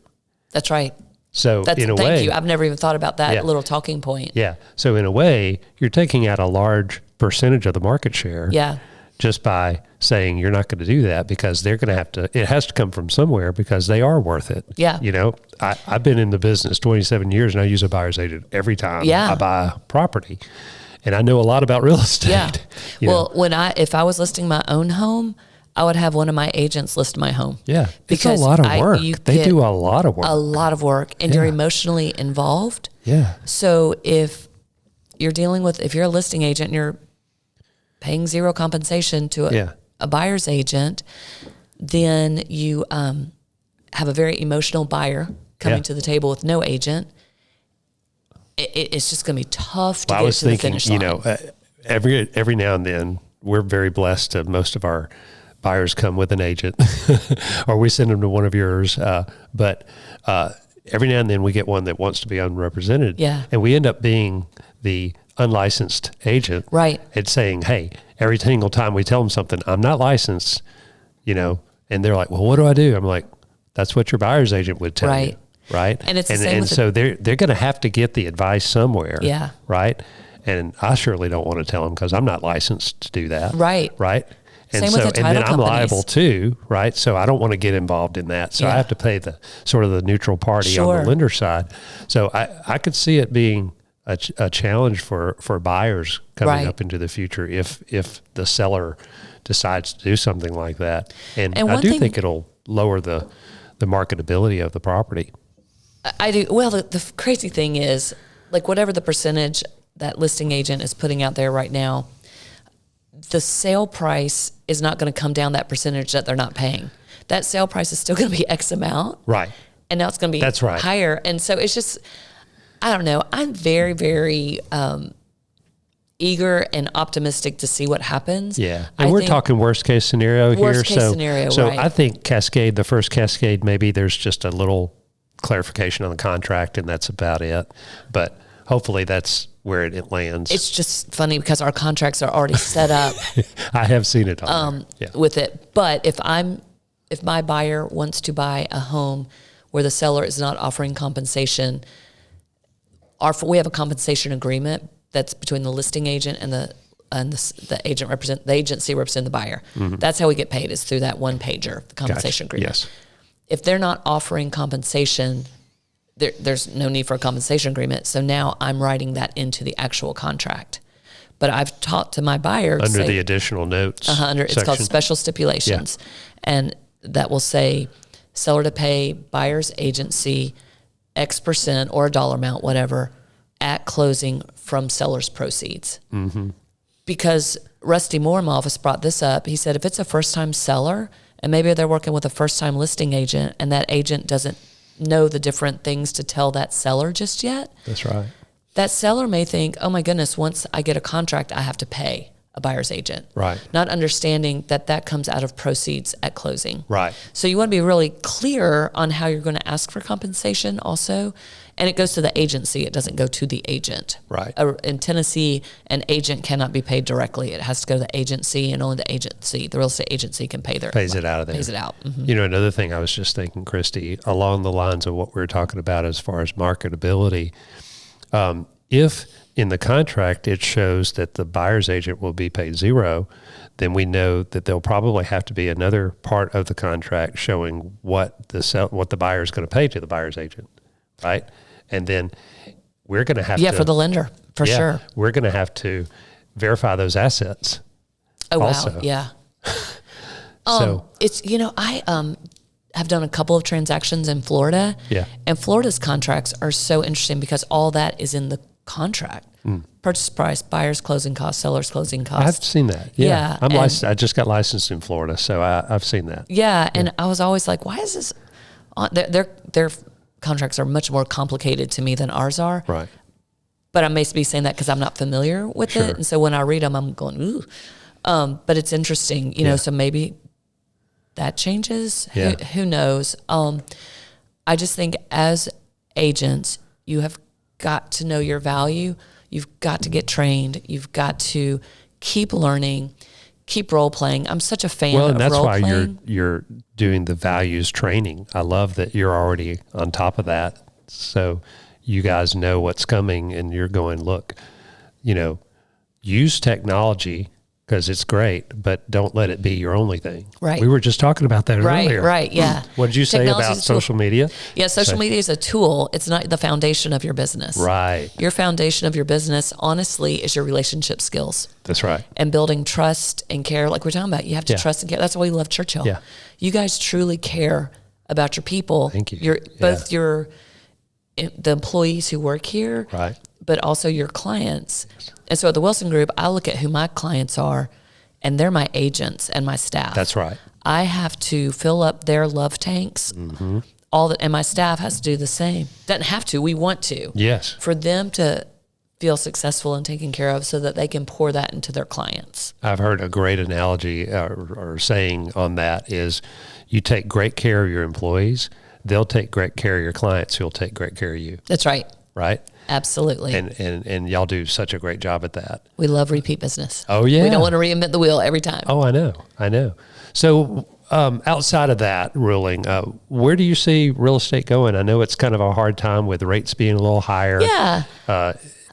That's right. So in a way, thank you. I've never even thought about that little talking point. Yeah. So in a way, you're taking out a large percentage of the market share. Yeah. Just by saying you're not going to do that because they're going to have to, it has to come from somewhere because they are worth it. Yeah. I've been in the business 27 years and I use a buyer's agent every time I buy a property. and I know a lot about real estate. Yeah. Well, if I was listing my own home, I would have one of my agents list my home. Yeah. Because it's a lot of work. They do a lot of work. A lot of work, and you're emotionally involved. Yeah. So if you're a listing agent and you're paying zero compensation to a buyer's agent, then you have a very emotional buyer coming to the table with no agent. It's just going to be tough to get to the finish line. Every now and then, we're very blessed to most of our buyers come with an agent, or we send them to one of yours. But every now and then we get one that wants to be unrepresented. Yeah. And we end up being the unlicensed agent. Right. And saying, hey, every single time we tell them something, I'm not licensed, and they're like, well, what do I do? I'm like, that's what your buyer's agent would tell you. Right. And it's the same so they're going to have to get the advice somewhere. Yeah. Right. And I surely don't want to tell them because I'm not licensed to do that. Right. Right. And same with the title and then I'm companies. liable too, right? So I don't want to get involved in that. So I have to pay the sort of the neutral party on the lender side. So I could see it being a challenge for buyers coming up into the future if the seller decides to do something like that. And I do think it'll lower the marketability of the property. I do. Well, the crazy thing is, like, whatever the percentage that listing agent is putting out there right now, the sale price is not going to come down that percentage that they're not paying. That sale price is still going to be X amount. Right. And now it's going to be higher. And so it's just, I don't know. I'm very, very eager and optimistic to see what happens. Yeah. And we're talking worst case scenario here. Worst case scenario, so right. I think the first cascade, maybe there's just a little clarification on the contract and that's about it. But hopefully that's where it lands. It's just funny because our contracts are already set up. I have seen it on with it. But if my buyer wants to buy a home where the seller is not offering compensation, we have a compensation agreement that's between the listing agent and the agency representing the buyer. Mm-hmm. That's how we get paid, is through that one pager, the compensation agreement. Yes. If they're not offering compensation, there's no need for a compensation agreement. So now I'm writing that into the actual contract. But I've talked to my buyer under the additional notes. It's called special stipulations, and that will say seller to pay buyer's agency X percent or a dollar amount, whatever, at closing from seller's proceeds. Mm-hmm. Because Rusty Moore in my office brought this up. He said if it's a first-time seller and maybe they're working with a first-time listing agent and that agent doesn't know the different things to tell that seller just yet. That's right. That seller may think, oh my goodness, once I get a contract, I have to pay a buyer's agent. Right. Not understanding that comes out of proceeds at closing. Right. So you want to be really clear on how you're going to ask for compensation also. And it goes to the agency. It doesn't go to the agent. Right. In Tennessee, an agent cannot be paid directly. It has to go to the agency, and only the real estate agency can pay pays it out of there. Pays it out. Mm-hmm. Another thing I was just thinking, Christy, along the lines of what we were talking about as far as marketability, if in the contract it shows that the buyer's agent will be paid zero, then we know that there'll probably have to be another part of the contract showing what the buyer is going to pay to the buyer's agent, right? And then we're going to have to... for the lender, for sure. We're going to have to verify those assets. Oh, also. wow, yeah. So it's, I have done a couple of transactions in Florida. Yeah. And Florida's contracts are so interesting because all that is in the contract. Purchase price, buyer's closing costs, seller's closing costs. I've seen that. Yeah. I'm licensed. I just got licensed in Florida, so I've seen that. Yeah, and I was always like, why is this on their contracts are much more complicated to me than ours are. Right. But I may be saying that because I'm not familiar with it. And so when I read them, I'm going, ooh. But it's interesting, so maybe that changes. Yeah. Who knows? I just think as agents, you have got to know your value. You've got to get trained. You've got to keep learning, keep role playing. I'm such a fan of role playing. Well, and that's why you're doing the values training. I love that you're already on top of that. So you guys know what's coming and you're going, look, use technology because it's great, but don't let it be your only thing. Right. We were just talking about that earlier. Right, yeah. What did you say about social media? Yeah, social media is a tool. It's not the foundation of your business. Right. Your foundation of your business, honestly, is your relationship skills. That's right. And building trust and care, like we're talking about. You have to trust and care. That's why we love Churchill. Yeah. You guys truly care about your people. Thank you. The employees who work here, right, but also your clients. And so at the Wilson Group, I look at who my clients are, and they're my agents and my staff. That's right. I have to fill up their love tanks, and my staff has to do the same. Doesn't have to. We want to. Yes. For them to feel successful and taken care of so that they can pour that into their clients. I've heard a great analogy or saying on that is you take great care of your employees, they'll take great care of your clients who'll take great care of you. That's right. Right? Absolutely. And y'all do such a great job at that. We love repeat business. Oh, yeah. We don't want to reinvent the wheel every time. Oh, I know. So outside of that ruling, where do you see real estate going? I know it's kind of a hard time with rates being a little higher. Yeah.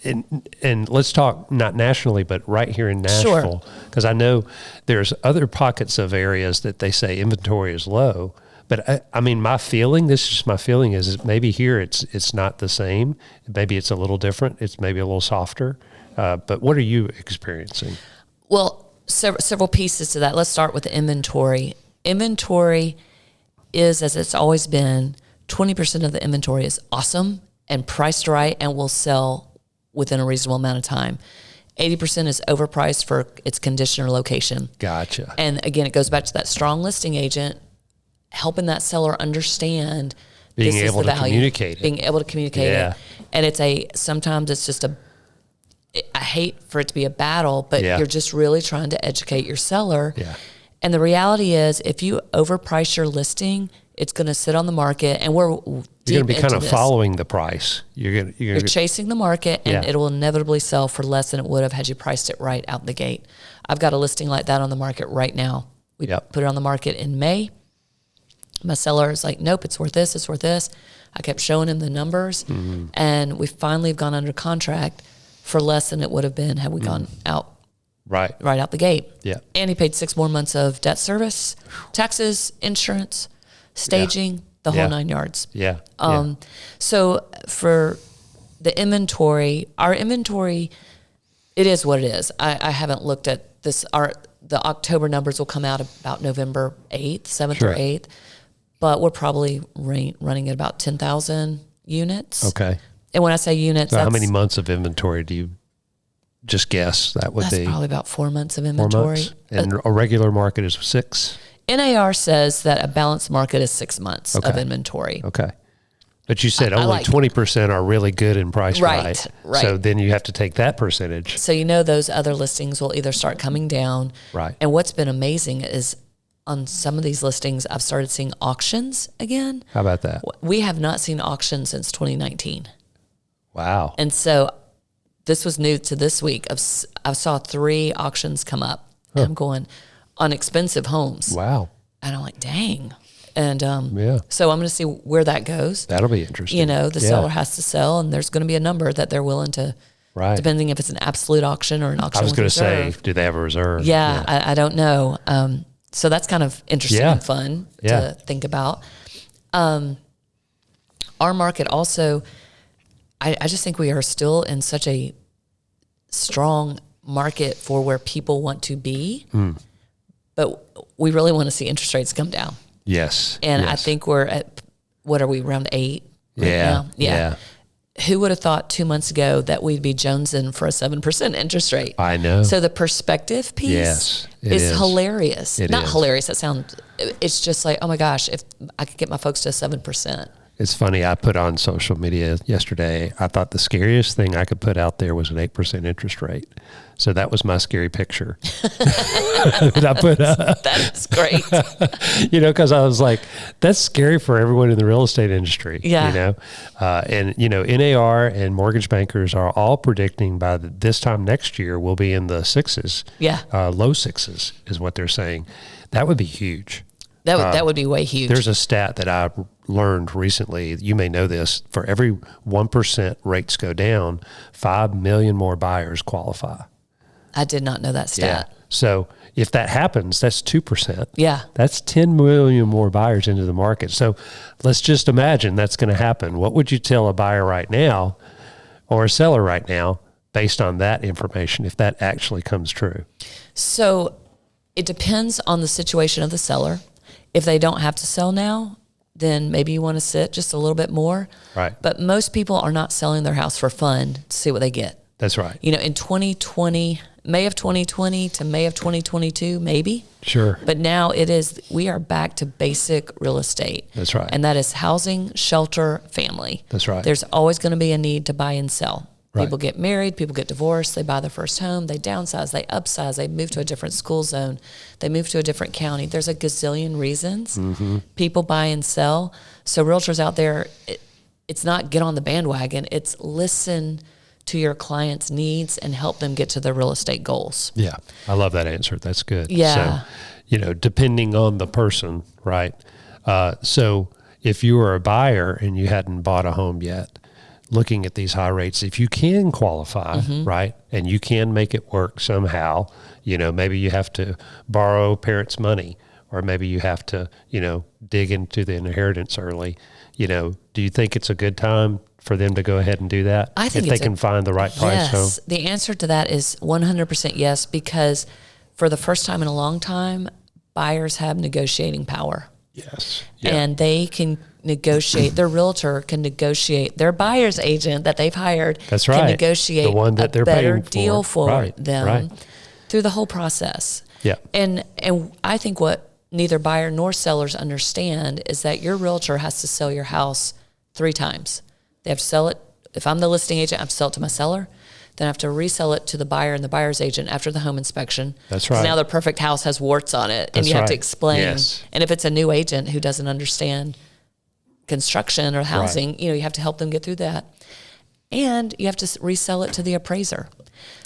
And let's talk not nationally, but right here in Nashville, because I know there's other pockets of areas that they say inventory is low. But I mean, this is just my feeling is maybe here it's not the same. Maybe it's a little different. It's maybe a little softer. But what are you experiencing? Well, several pieces to that. Let's start with the inventory. Inventory is, as it's always been, 20% of the inventory is awesome and priced right and will sell within a reasonable amount of time. 80% is overpriced for its condition or location. Gotcha. And again, it goes back to that strong listing agent helping that seller understand being able to communicate it. Being able to communicate it. And sometimes it's just I hate for it to be a battle, but you're just really trying to educate your seller. Yeah. And the reality is, if you overprice your listing, it's going to sit on the market, and you're going to be kind of following the price. You're chasing the market, and it will inevitably sell for less than it would have had you priced it right out the gate. I've got a listing like that on the market right now. We put it on the market in May. My seller is like, nope, it's worth this, it's worth this. I kept showing him the numbers, and we finally have gone under contract for less than it would have been had we gone out right out the gate. Yeah. And he paid 6 more months of debt service, taxes, insurance, staging, the whole 9 yards. Yeah. So for the inventory, our inventory, it is what it is. I haven't looked at this. The October numbers will come out about November 8th, 7th or 8th. But we're probably running at about 10,000 units. Okay. And when I say units, so how many months of inventory do you just guess that would be? That's probably about 4 months of inventory. 4 months? And a regular market is 6? NAR says that a balanced market is 6 months of inventory. Okay. But you said only 20% are really good and priced right. So then you have to take that percentage. So those other listings will either start coming down. Right. And what's been amazing is on some of these listings, I've started seeing auctions again. How about that? We have not seen auctions since 2019. Wow. And so this was new to this week. I saw 3 auctions come up. And I'm going on expensive homes. Wow. And I'm like, dang. And so I'm going to see where that goes. That'll be interesting. The seller has to sell, and there's going to be a number that they're willing to, depending if it's an absolute auction or an auction. I was going to say, do they have a reserve? Yeah. I don't know. So that's kind of interesting and fun to think about. Our market also, I just think we are still in such a strong market for where people want to be, but we really want to see interest rates come down. Yes. And I think we're at, what are we, around 8 right now? Yeah. Who would have thought 2 months ago that we'd be jonesing for a 7% interest rate? I know. So the perspective piece is hilarious. Not hilarious. It's just like, oh my gosh, if I could get my folks to 7%. It's funny. I put on social media yesterday, I thought the scariest thing I could put out there was an 8% interest rate. So that was my scary picture that I put up. That is great. Because I was like, that's scary for everyone in the real estate industry. Yeah. And NAR and mortgage bankers are all predicting by this time next year we'll be in the 6s. Yeah. Low 6s is what they're saying. That would be huge. That would be way huge. There's a stat that I learned recently. You may know this. For every 1% rates go down, 5 million more buyers qualify. I did not know that stat. Yeah. So if that happens, that's 2%. Yeah. That's 10 million more buyers into the market. So let's just imagine that's going to happen. What would you tell a buyer right now or a seller right now based on that information, if that actually comes true? So it depends on the situation of the seller. If they don't have to sell now, then maybe you want to sit just a little bit more. Right. But most people are not selling their house for fun to see what they get. That's right. You know, in 2020, May of 2020 to May of 2022, maybe. Sure. But now we are back to basic real estate. That's right. And that is housing, shelter, family. That's right. There's always going to be a need to buy and sell. Right. People get married, people get divorced, they buy their first home, they downsize, they upsize, they move to a different school zone, they move to a different county. There's a gazillion reasons people buy and sell. So realtors out there, it's not get on the bandwagon, it's listen to your clients' needs and help them get to their real estate goals. Yeah, I love that answer. That's good. Yeah. So, you know, depending on the person, right? So if you were a buyer and you hadn't bought a home yet, looking at these high rates, if you can qualify, right, and you can make it work somehow, you know, maybe you have to borrow parents' money, or maybe you have to, you know, dig into the inheritance early, you know, do you think it's a good time for them to go ahead and do that? I think if they can find the right price home? Yes, the answer to that is 100% yes, because for the first time in a long time, buyers have negotiating power. Yes. And they can negotiate, their realtor can negotiate, their buyer's agent that they've hired That's right. can negotiate the one that a they're better paying for. deal for them right. through the whole process. Yeah. And I think what neither buyer nor sellers understand is that your realtor has to sell your house 3 times. They have to sell it. If I'm the listing agent, I have to sell it to my seller. Then I have to resell it to the buyer and the buyer's agent after the home inspection. That's right. Now the perfect house has warts on it, and you have to explain. Yes. And if it's a new agent who doesn't understand construction or housing, you know, you have to help them get through that. And you have to resell it to the appraiser.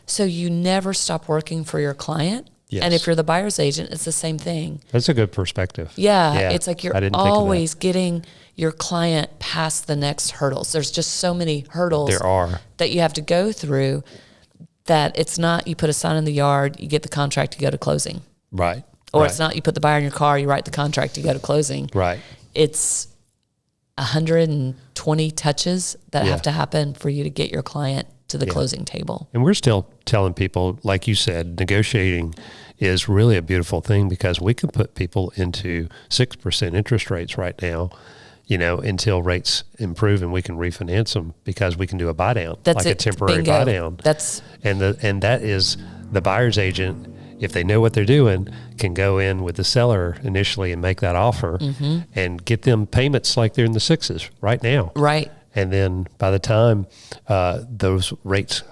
So you never stop working for your client. Yes. And if you're the buyer's agent, it's the same thing. That's a good perspective. Yeah. It's like you're always think of that. getting your client past the next hurdles. There's just so many hurdles There are. that you have to go through, that it's not you put a sign in the yard, you get the contract, you go to closing. Right. Or it's not you put the buyer in your car, you write the contract, you go to closing. Right. It's 120 touches that have to happen for you to get your client to the closing table. And we're still telling people, like you said, negotiating is really a beautiful thing, because we can put people into 6% interest rates right now, you know, until rates improve and we can refinance them, because we can do a buy down, like a temporary buy down. And that is the buyer's agent, if they know what they're doing, can go in with the seller initially and make that offer and get them payments like they're in the 6s right now. Right. And then by the time those rates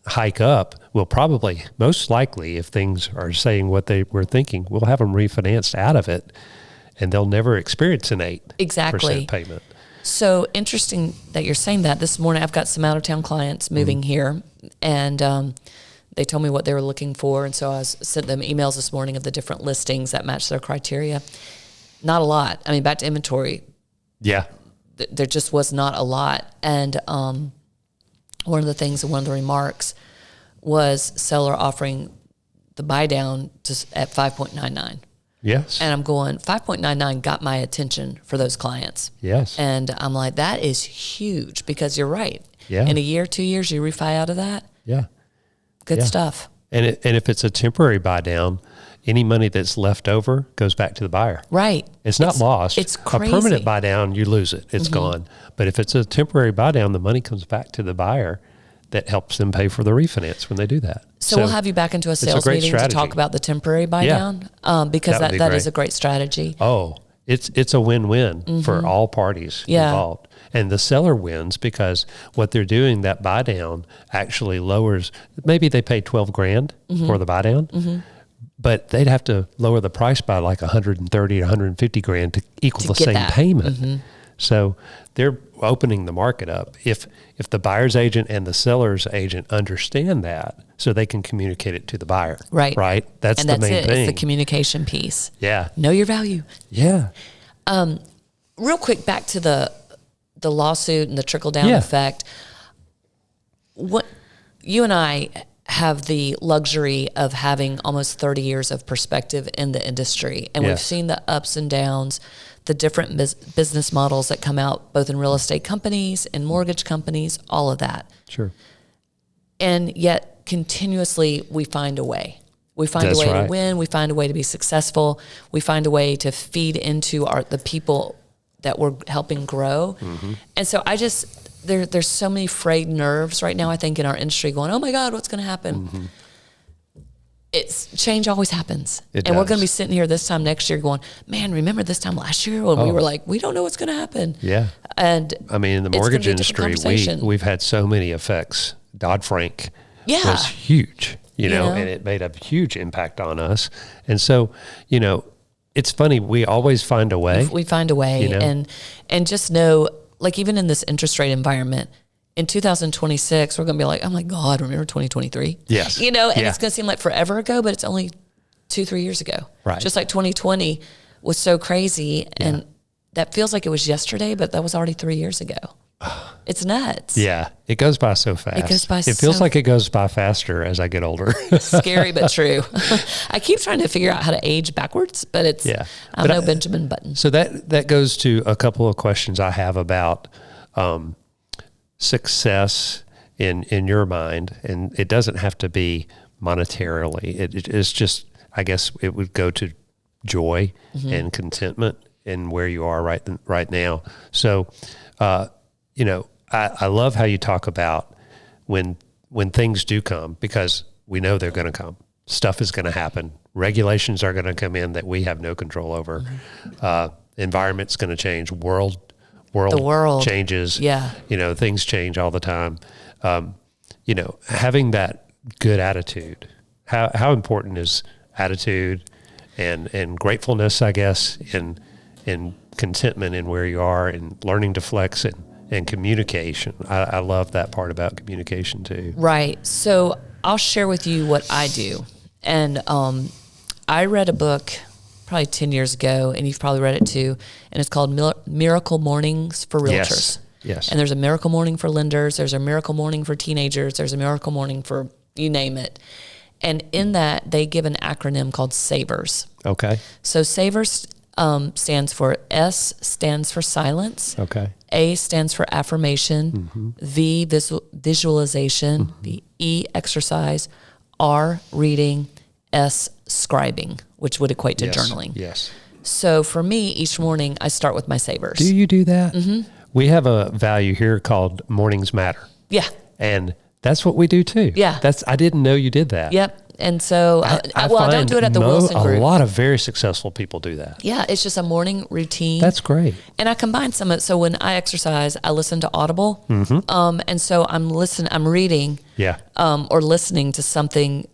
hike up, we'll probably, most likely, if things are saying what they were thinking, we'll have them refinanced out of it, and they'll never experience an 8% payment. So interesting that you're saying that. This morning I've got some out-of-town clients moving here, and they told me what they were looking for, and so I sent them emails this morning of the different listings that match their criteria. Not a lot. I mean, back to inventory. Yeah. There just was not a lot. And one of the things, one of the remarks was seller offering the buy down at 5.99. Yes. And I'm going, 5.99 got my attention for those clients. Yes. And I'm like, that is huge, because you're right. Yeah. In a year, 2 years, you refi out of that. Yeah. Good stuff. And if it's a temporary buy down, any money that's left over goes back to the buyer. Right. It's not lost. It's crazy. A permanent buy down, you lose it. It's gone. But if it's a temporary buy down, the money comes back to the buyer. That helps them pay for the refinance when they do that. So we'll have you back into a sales meeting to talk about the temporary buy down, because that is a great strategy. Oh, it's a win-win for all parties involved. And the seller wins, because what they're doing, that buy down actually lowers, maybe they pay $12,000 for the buy down, but they'd have to lower the price by like $130,000 to $150,000 to equal the same payment. So they're opening the market up. If the buyer's agent and the seller's agent understand that, so they can communicate it to the buyer. Right. Right? That's the main thing. It's the communication piece. Yeah. Know your value. Yeah. Real quick, back to the lawsuit and the trickle-down effect. What you and I have the luxury of having almost 30 years of perspective in the industry. And we've seen the ups and downs, the different business models that come out, both in real estate companies and mortgage companies, all of that. Sure. And yet continuously we find a way. We find a way to win. We find a way to be successful. We find a way to feed into the people that we're helping grow. Mm-hmm. And so there's so many frayed nerves right now, I think, in our industry going, oh my God, what's going to happen? Mm-hmm. Change always happens. We're going to be sitting here this time next year going, man, remember this time last year when we were like, we don't know what's going to happen. Yeah. And I mean, in the mortgage industry, we've had so many effects. Dodd-Frank was huge, you know, and it made a huge impact on us. And so, you know, it's funny. We always find a way. We find a way, you know? and just know, like, even in this interest rate environment, in 2026, we're going to be like, oh my God, remember 2023? Yes. You know, and it's going to seem like forever ago, but it's only 2-3 years ago. Right. Just like 2020 was so crazy, and that feels like it was yesterday, but that was already 3 years ago. It's nuts. Yeah. It goes by so fast. It feels like it goes by faster as I get older. Scary, but true. I keep trying to figure out how to age backwards, but I'm no Benjamin Button. So that goes to a couple of questions I have about success in your mind. And it doesn't have to be monetarily. It's just, I guess it would go to joy and contentment in where you are right now. So, you know, I love how you talk about when things do come, because we know they're going to come. Stuff is going to happen. Regulations are going to come in that we have no control over. Environment's going to change. The world changes. Yeah. You know, things change all the time. You know, having that good attitude, how important is attitude and gratefulness, I guess, and contentment in where you are, and learning to flex and communication. I love that part about communication too. Right. So I'll share with you what I do. And I read a book probably 10 years ago, and you've probably read it too, and it's called Miracle Mornings for Realtors. Yes. And there's a miracle morning for lenders. There's a miracle morning for teenagers. There's a miracle morning for you name it. And in that, they give an acronym called SAVERS. Okay. So SAVERS stands for S stands for silence. Okay. A stands for affirmation. V, visualization. The E, exercise. R, reading. S, scribing, which would equate to journaling. Yes. So for me, each morning, I start with my SAVERS. Do you do that? Mm-hmm. We have a value here called Mornings Matter. Yeah. And that's what we do too. Yeah. I didn't know you did that. Yep. And so, I don't do it at the Wilson Group. A lot of very successful people do that. Yeah, it's just a morning routine. That's great. And I combine some of it. So when I exercise, I listen to Audible. Mm-hmm. And so I'm reading. Yeah. Or listening to something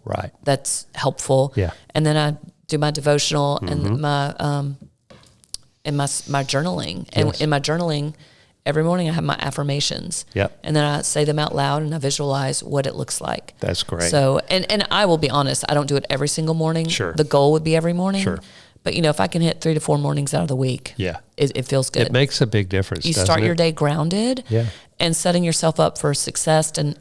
that's helpful. Yeah. And then I do my devotional and my journaling. And in my journaling, every morning I have my affirmations. Yep. And then I say them out loud and I visualize what it looks like. That's great. So, and I will be honest, I don't do it every single morning. Sure. The goal would be every morning. Sure. But, you know, if I can hit 3 to 4 mornings out of the week, it feels good. It makes a big difference. You start your day grounded and setting yourself up for success in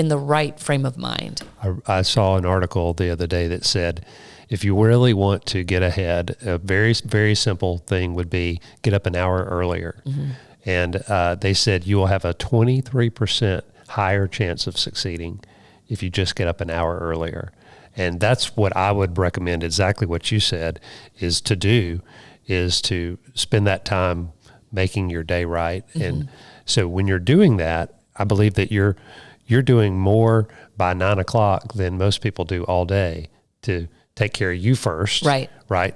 the right frame of mind. I saw an article the other day that said, if you really want to get ahead, a very, very simple thing would be get up an hour earlier. Mm-hmm. And they said you will have a 23% higher chance of succeeding if you just get up an hour earlier. And that's what I would recommend, exactly what you said, is to spend that time making your day right. Mm-hmm. And so when you're doing that, I believe that you're doing more by 9 o'clock than most people do all day to take care of you first. Right.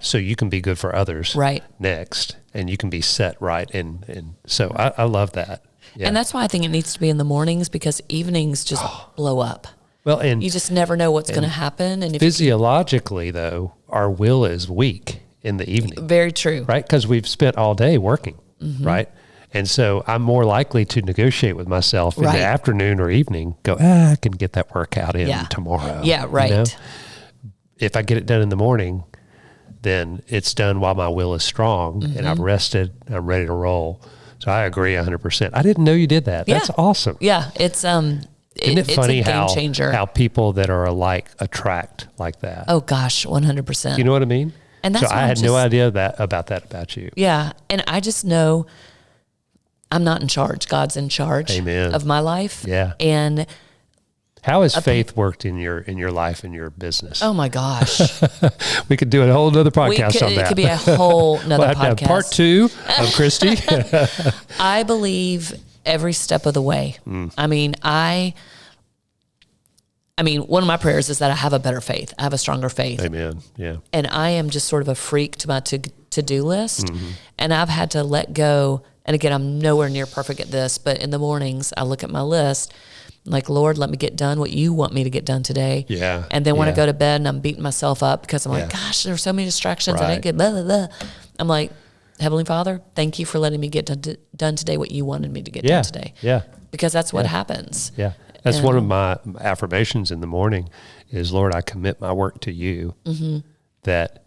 So you can be good for others next, and you can be set right. And so I love that. Yeah. And that's why I think it needs to be in the mornings, because evenings just blow up. Well, and you just never know what's going to happen. And if physiologically, though, our will is weak in the evening. Very true. Right? Because we've spent all day working, right? And so I'm more likely to negotiate with myself in the afternoon or evening, go, I can get that workout in tomorrow. Yeah, right. You know? If I get it done in the morning, then it's done while my will is strong and I've rested, I'm ready to roll. So I agree 100%. I didn't know you did that. That's awesome. Yeah, it's Isn't it funny it's a game changer. How people that are alike attract like that? Oh gosh, 100%. You know what I mean? And that's so I had no idea about you. Yeah. And I just know I'm not in charge. God's in charge Amen. Of my life. Yeah. And how has faith worked in your life and your business? Oh my gosh. We could do a whole other podcast on that. It could be a whole nother podcast. Part 2 of Christie. I believe every step of the way. I mean, one of my prayers is that I have a better faith. I have a stronger faith. Amen. Yeah. And I am just sort of a freak to my to-do list. And I've had to let go. And again, I'm nowhere near perfect at this, but in the mornings I look at my list, like, Lord, let me get done what you want me to get done today. Yeah. And then when I go to bed and I'm beating myself up because I'm like, gosh, there's so many distractions. Right. I didn't get blah, blah, blah. I'm like, Heavenly Father, thank you for letting me get done today what you wanted me to get done today. Yeah. Because that's what happens. Yeah. That's one of my affirmations in the morning is, Lord, I commit my work to you, that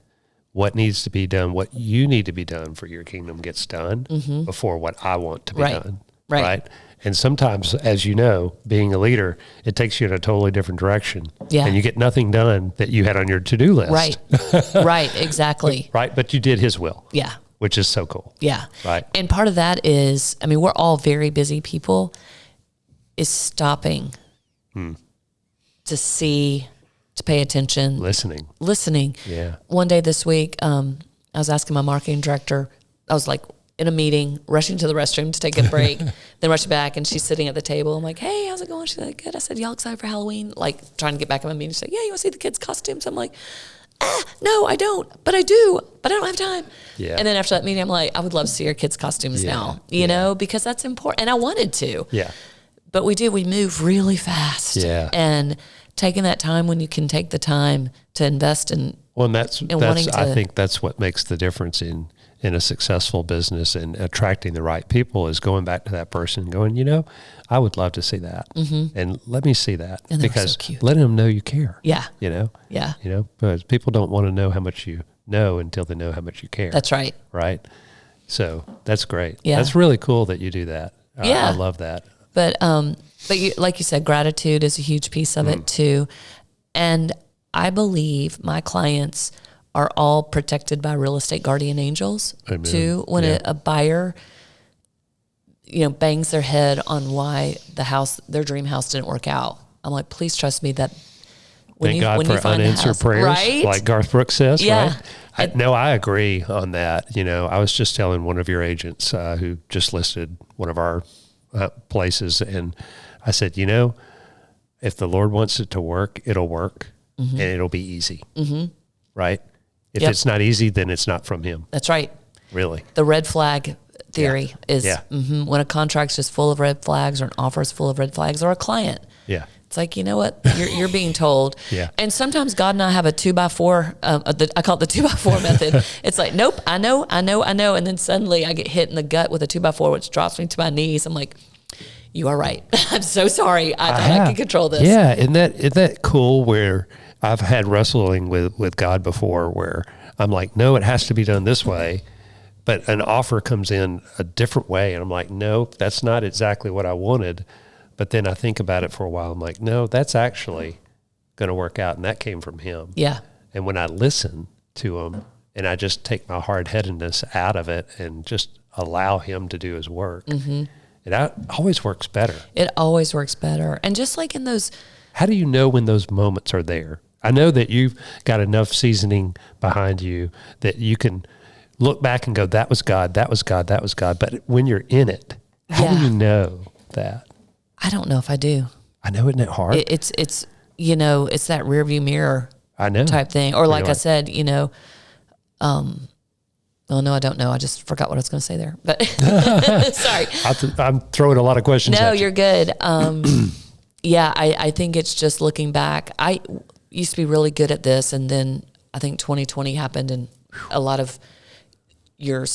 what needs to be done, what you need to be done for your kingdom gets done before what I want to be done. Right. And sometimes, as you know, being a leader, it takes you in a totally different direction. Yeah. And you get nothing done that you had on your to-do list. Right. Right. Exactly. Right. But you did his will. Yeah. Which is so cool. Yeah. Right. And part of that is, we're all very busy people, is stopping to see, to pay attention. Listening. Yeah. One day this week, I was asking my marketing director, I was like in a meeting, rushing to the restroom to take a break, then rushing back, and she's sitting at the table. I'm like, hey, how's it going? She's like, good. I said, y'all excited for Halloween? Like, trying to get back in my meeting. She's like, yeah, you want to see the kids' costumes? I'm like, no, I don't, but I do, but I don't have time. Yeah. And then after that meeting, I'm like, I would love to see your kids' costumes now, you know, because that's important. And I wanted to. Yeah. But we move really fast. Yeah. And taking that time when you can take the time to invest in. Well, and I think that's what makes the difference in a successful business and attracting the right people is going back to that person going, I would love to see that. And let me see that, and because so letting them know you care. Yeah. Yeah. Because people don't want to know how much you know until they know how much you care. That's right. Right. So that's great. Yeah. That's really cool that you do that. Yeah. I love that. But like you said, gratitude is a huge piece of it too. And I believe my clients are all protected by real estate guardian angels. Amen. Too. When a buyer, bangs their head on why their dream house didn't work out, I'm like, please trust me that Thank God for unanswered prayers, right? Like Garth Brooks says, yeah. right? I agree on that. I was just telling one of your agents who just listed one of our places, and I said, if the Lord wants it to work, it'll work, and it'll be easy, right? If it's not easy, then it's not from him. That's right. Really. The red flag theory is when a contract's just full of red flags, or an offer is full of red flags, or a client. Yeah. It's like, you know what? You're being told. Yeah. And sometimes God and I have a 2x4, I call it the 2x4 method. It's like, nope, I know. And then suddenly I get hit in the gut with a 2x4, which drops me to my knees. I'm like, you are right. I'm so sorry. I thought I could control this. Yeah. Isn't that cool, where I've had wrestling with God before, where I'm like, no, it has to be done this way. But an offer comes in a different way. And I'm like, no, that's not exactly what I wanted. But then I think about it for a while. I'm like, no, that's actually going to work out. And that came from him. Yeah. And when I listen to him and I just take my hard-headedness out of it and just allow him to do his work, it always works better. It always works better. And just like in those... How do you know when those moments are there? I know that you've got enough seasoning behind you that you can look back and go, that was God, that was God, that was God. But when you're in it, how do you know that? I don't know if I do. I know, isn't it hard? It's it's that rear view mirror type thing. Or like I said, oh, no, I don't know. I just forgot what I was going to say there. But sorry. I'm throwing a lot of questions at you. No, you're good. I think it's just looking back. I used to be really good at this, and then I think 2020 happened, and a lot of my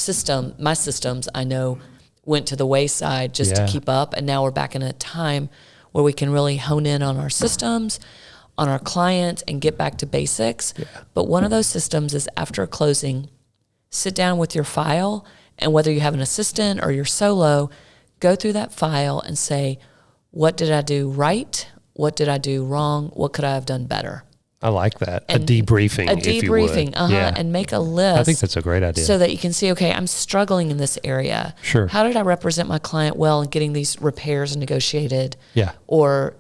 systems, I know, went to the wayside just to keep up. And now we're back in a time where we can really hone in on our systems, on our clients, and get back to basics. Yeah. But one of those systems is, after a closing, sit down with your file, and whether you have an assistant or you're solo, go through that file and say, what did I do right? What did I do wrong? What could I have done better? I like that. And a debriefing, if you would. And make a list. I think that's a great idea. So that you can see, okay, I'm struggling in this area. Sure. How did I represent my client well in getting these repairs negotiated? Yeah. Or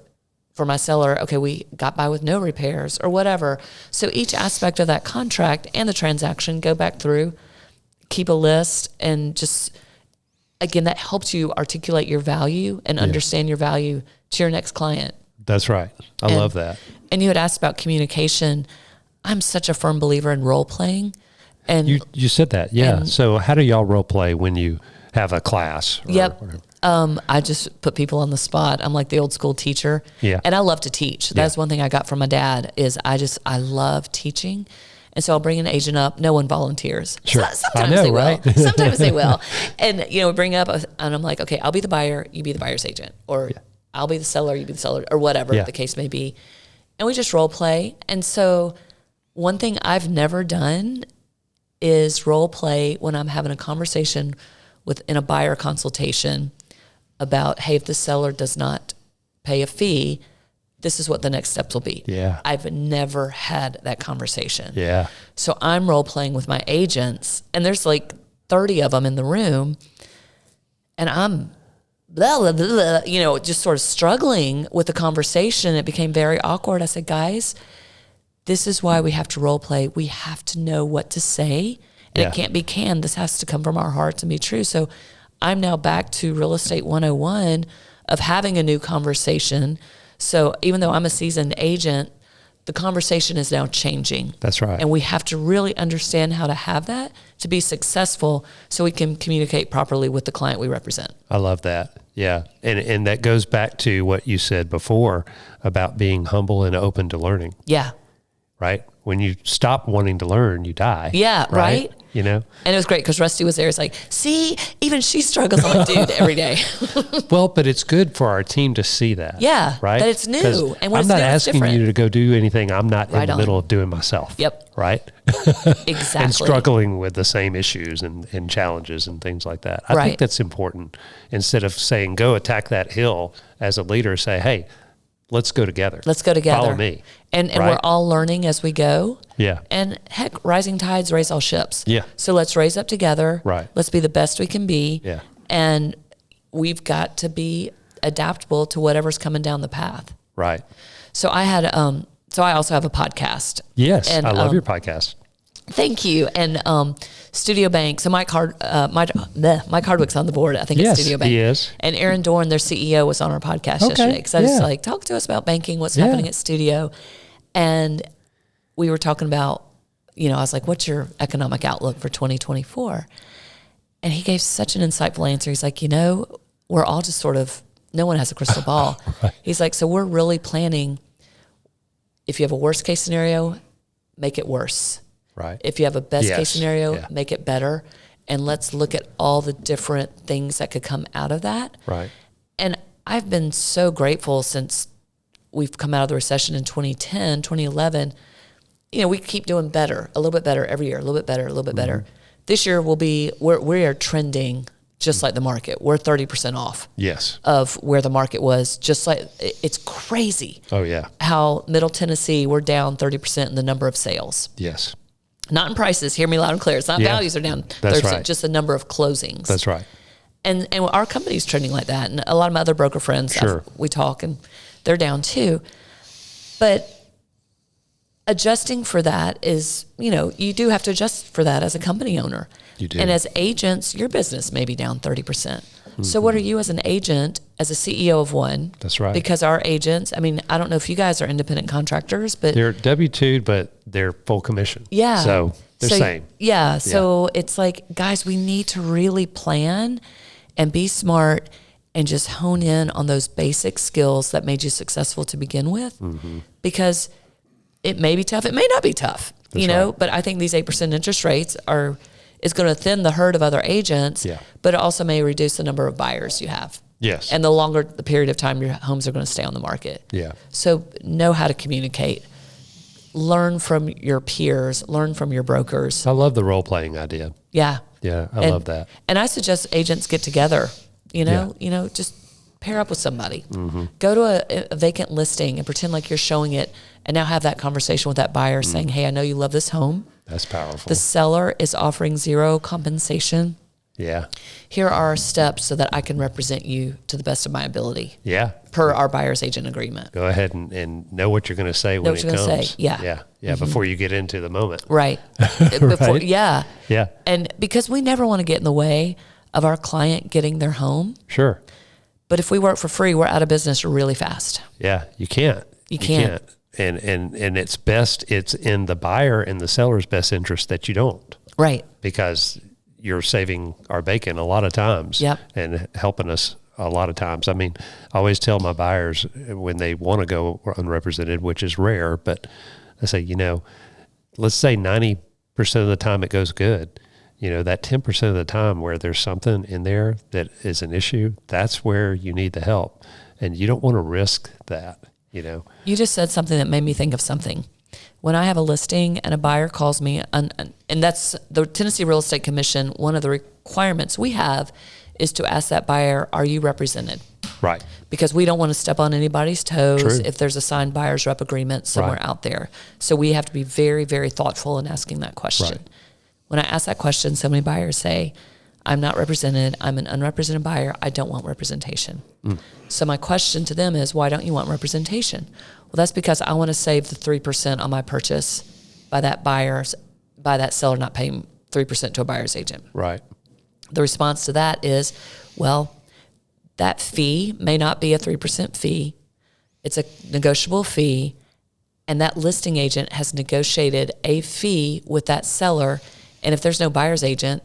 for my seller, okay, we got by with no repairs or whatever. So each aspect of that contract and the transaction, go back through, keep a list, and just, again, that helps you articulate your value and understand your value to your next client. That's right. I love that. And you had asked about communication. I'm such a firm believer in role playing. And you said that, yeah. So how do y'all role play when you have a class? I just put people on the spot. I'm like the old school teacher. Yeah. And I love to teach. That's one thing I got from my dad is I love teaching. And so I'll bring an agent up. No one volunteers. Sure. Sometimes they will. Sometimes they will. And, bring up, and I'm like, okay, I'll be the buyer. You be the buyer's agent. Or I'll be the seller. You be the seller. Or whatever the case may be. And we just role play. And so one thing I've never done is role play when I'm having a conversation in a buyer consultation about, hey, if the seller does not pay a fee, this is what the next steps will be. Yeah. I've never had that conversation. Yeah. So I'm role playing with my agents, and there's like 30 of them in the room, and I'm blah, blah, blah, blah, just sort of struggling with the conversation. It became very awkward. I said, guys, this is why we have to role play. We have to know what to say, and it can't be canned. This has to come from our hearts and be true. So I'm now back to Real Estate 101 of having a new conversation. So even though I'm a seasoned agent, the conversation is now changing. That's right. And we have to really understand how to have that to be successful so we can communicate properly with the client we represent. I love that. Yeah. And that goes back to what you said before about being humble and open to learning. Yeah. Right? When you stop wanting to learn, you die. Yeah, right? And it was great because Rusty was there. It's like, see, even she struggles. I'm like, dude, every day. Well, but it's good for our team to see that. Yeah, right? That it's new. And when I'm not asking you to go do anything I'm not in the middle of doing myself. Yep. Right? Exactly. And struggling with the same issues and challenges and things like that. I think that's important. Instead of saying, go attack that hill, as a leader, say, hey, let's go together. Let's go together. Follow me. And we're all learning as we go. Yeah. And heck, rising tides raise all ships. Yeah. So let's raise up together. Right. Let's be the best we can be. Yeah. And we've got to be adaptable to whatever's coming down the path. Right. So I had I also have a podcast. Yes. And, I love your podcast. Thank you. And Studio Bank. So Mike Hardwick's on the board. I think it's Studio Bank. He is. And Aaron Dorn, their CEO, was on our podcast yesterday. Because I was like, talk to us about banking, what's happening at Studio. And we were talking about, I was like, what's your economic outlook for 2024? And he gave such an insightful answer. He's like, we're all just sort of, no one has a crystal ball. Right. He's like, so we're really planning, if you have a worst case scenario, make it worse. Right. If you have a best case scenario, make it better. And let's look at all the different things that could come out of that. Right. And I've been so grateful since we've come out of the recession in 2010, 2011. We keep doing better, a little bit better every year, a little bit better, a little bit better. This year we are trending just like the market. We're 30% off. Yes. Of where the market was. Just like, it's crazy. Oh, yeah. How Middle Tennessee, we're down 30% in the number of sales. Yes. Not in prices. Hear me loud and clear. It's not values are down 30%, That's right. just the number of closings. That's right. And our company's trending like that. And a lot of my other broker friends, we talk, and they're down too. But adjusting for that is, you do have to adjust for that as a company owner. You do. And as agents, your business may be down 30%. Mm-hmm. So what are you as an agent, as a CEO of one? That's right. Because our agents, I don't know if you guys are independent contractors, but they're W-2, but they're full commission. Yeah. So they're same. Yeah. So it's like, guys, we need to really plan and be smart and just hone in on those basic skills that made you successful to begin with, because it may be tough. It may not be tough, right. But I think these 8% interest rates is going to thin the herd of other agents, but it also may reduce the number of buyers you have. Yes. And the longer the period of time your homes are going to stay on the market. Yeah. So know how to communicate. Learn from your peers. Learn from your brokers. I love the role-playing idea. Yeah. Yeah, I love that. And I suggest agents get together, just pair up with somebody. Go to a vacant listing and pretend like you're showing it, and now have that conversation with that buyer saying, hey, I know you love this home. That's powerful. The seller is offering zero compensation. Yeah. Here are our steps so that I can represent you to the best of my ability. Yeah. Per our buyer's agent agreement. Go ahead and know what you're going to say when it comes. Say. Yeah. Yeah. Before you get into the moment. Right. Right? Yeah. Yeah. And because we never want to get in the way of our client getting their home. Sure. But if we work for free, we're out of business really fast. Yeah. You can't. You can't. And it's best, it's in the buyer and the seller's best interest that you don't. Right. Because you're saving our bacon a lot of times. Yep. And helping us a lot of times. I mean, I always tell my buyers when they want to go unrepresented, which is rare, but I say, let's say 90% of the time it goes good. That 10% of the time where there's something in there that is an issue, that's where you need the help. And you don't want to risk that, You just said something that made me think of something. When I have a listing and a buyer calls me, and that's the Tennessee Real Estate Commission, one of the requirements we have is to ask that buyer, are you represented? Right. Because we don't want to step on anybody's toes. True. If there's a signed buyer's rep agreement somewhere out there. So we have to be very, very thoughtful in asking that question. Right. When I ask that question, so many buyers say, I'm not represented. I'm an unrepresented buyer. I don't want representation. So my question to them is, why don't you want representation? Well, that's because I want to save the 3% on my purchase by that seller not paying 3% to a buyer's agent. Right. The response to that is, well, that fee may not be a 3% fee. It's a negotiable fee. And that listing agent has negotiated a fee with that seller. And if there's no buyer's agent,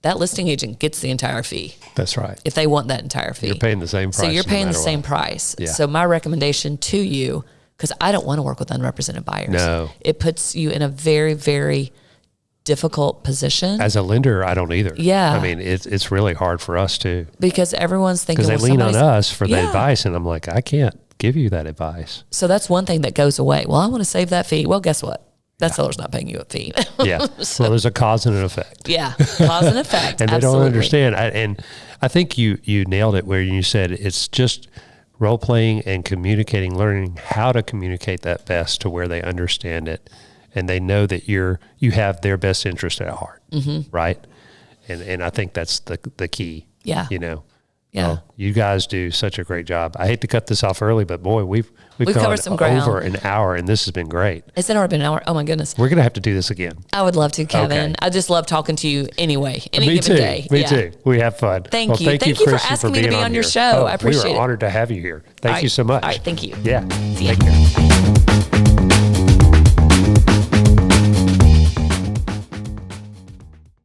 that listing agent gets the entire fee. That's right. If they want that entire fee. You're paying the same price. So you're paying the same price. Yeah. So my recommendation to you, because I don't want to work with unrepresented buyers. No. It puts you in a very, very difficult position. As a lender, I don't either. Yeah. I mean, it's really hard for us too. Because everyone's thinking, because they lean on us for the advice, and I'm like, I can't give you that advice. So that's one thing that goes away. Well, I want to save that fee. Well, guess what? That seller's not paying you a fee. Yeah. So there's a cause and an effect. Yeah. Cause and effect. And they don't understand. And I think you nailed it where you said it's just role playing and communicating, learning how to communicate that best to where they understand it. And they know that you have their best interest at heart. Mm-hmm. Right. And I think that's the key. Yeah. Yeah. Well, you guys do such a great job. I hate to cut this off early, but boy, we've covered some ground. Over an hour, and this has been great. It's already been an hour. Oh my goodness. We're going to have to do this again. I would love to, Kevin. Okay. I just love talking to you anyway. Any Me given too. day. Me too. We have fun. Thank you. Thank you for asking me to be on your show. I appreciate it. We were honored to have you here. Thank you so much. All right. Thank you. Yeah. See ya. Take care.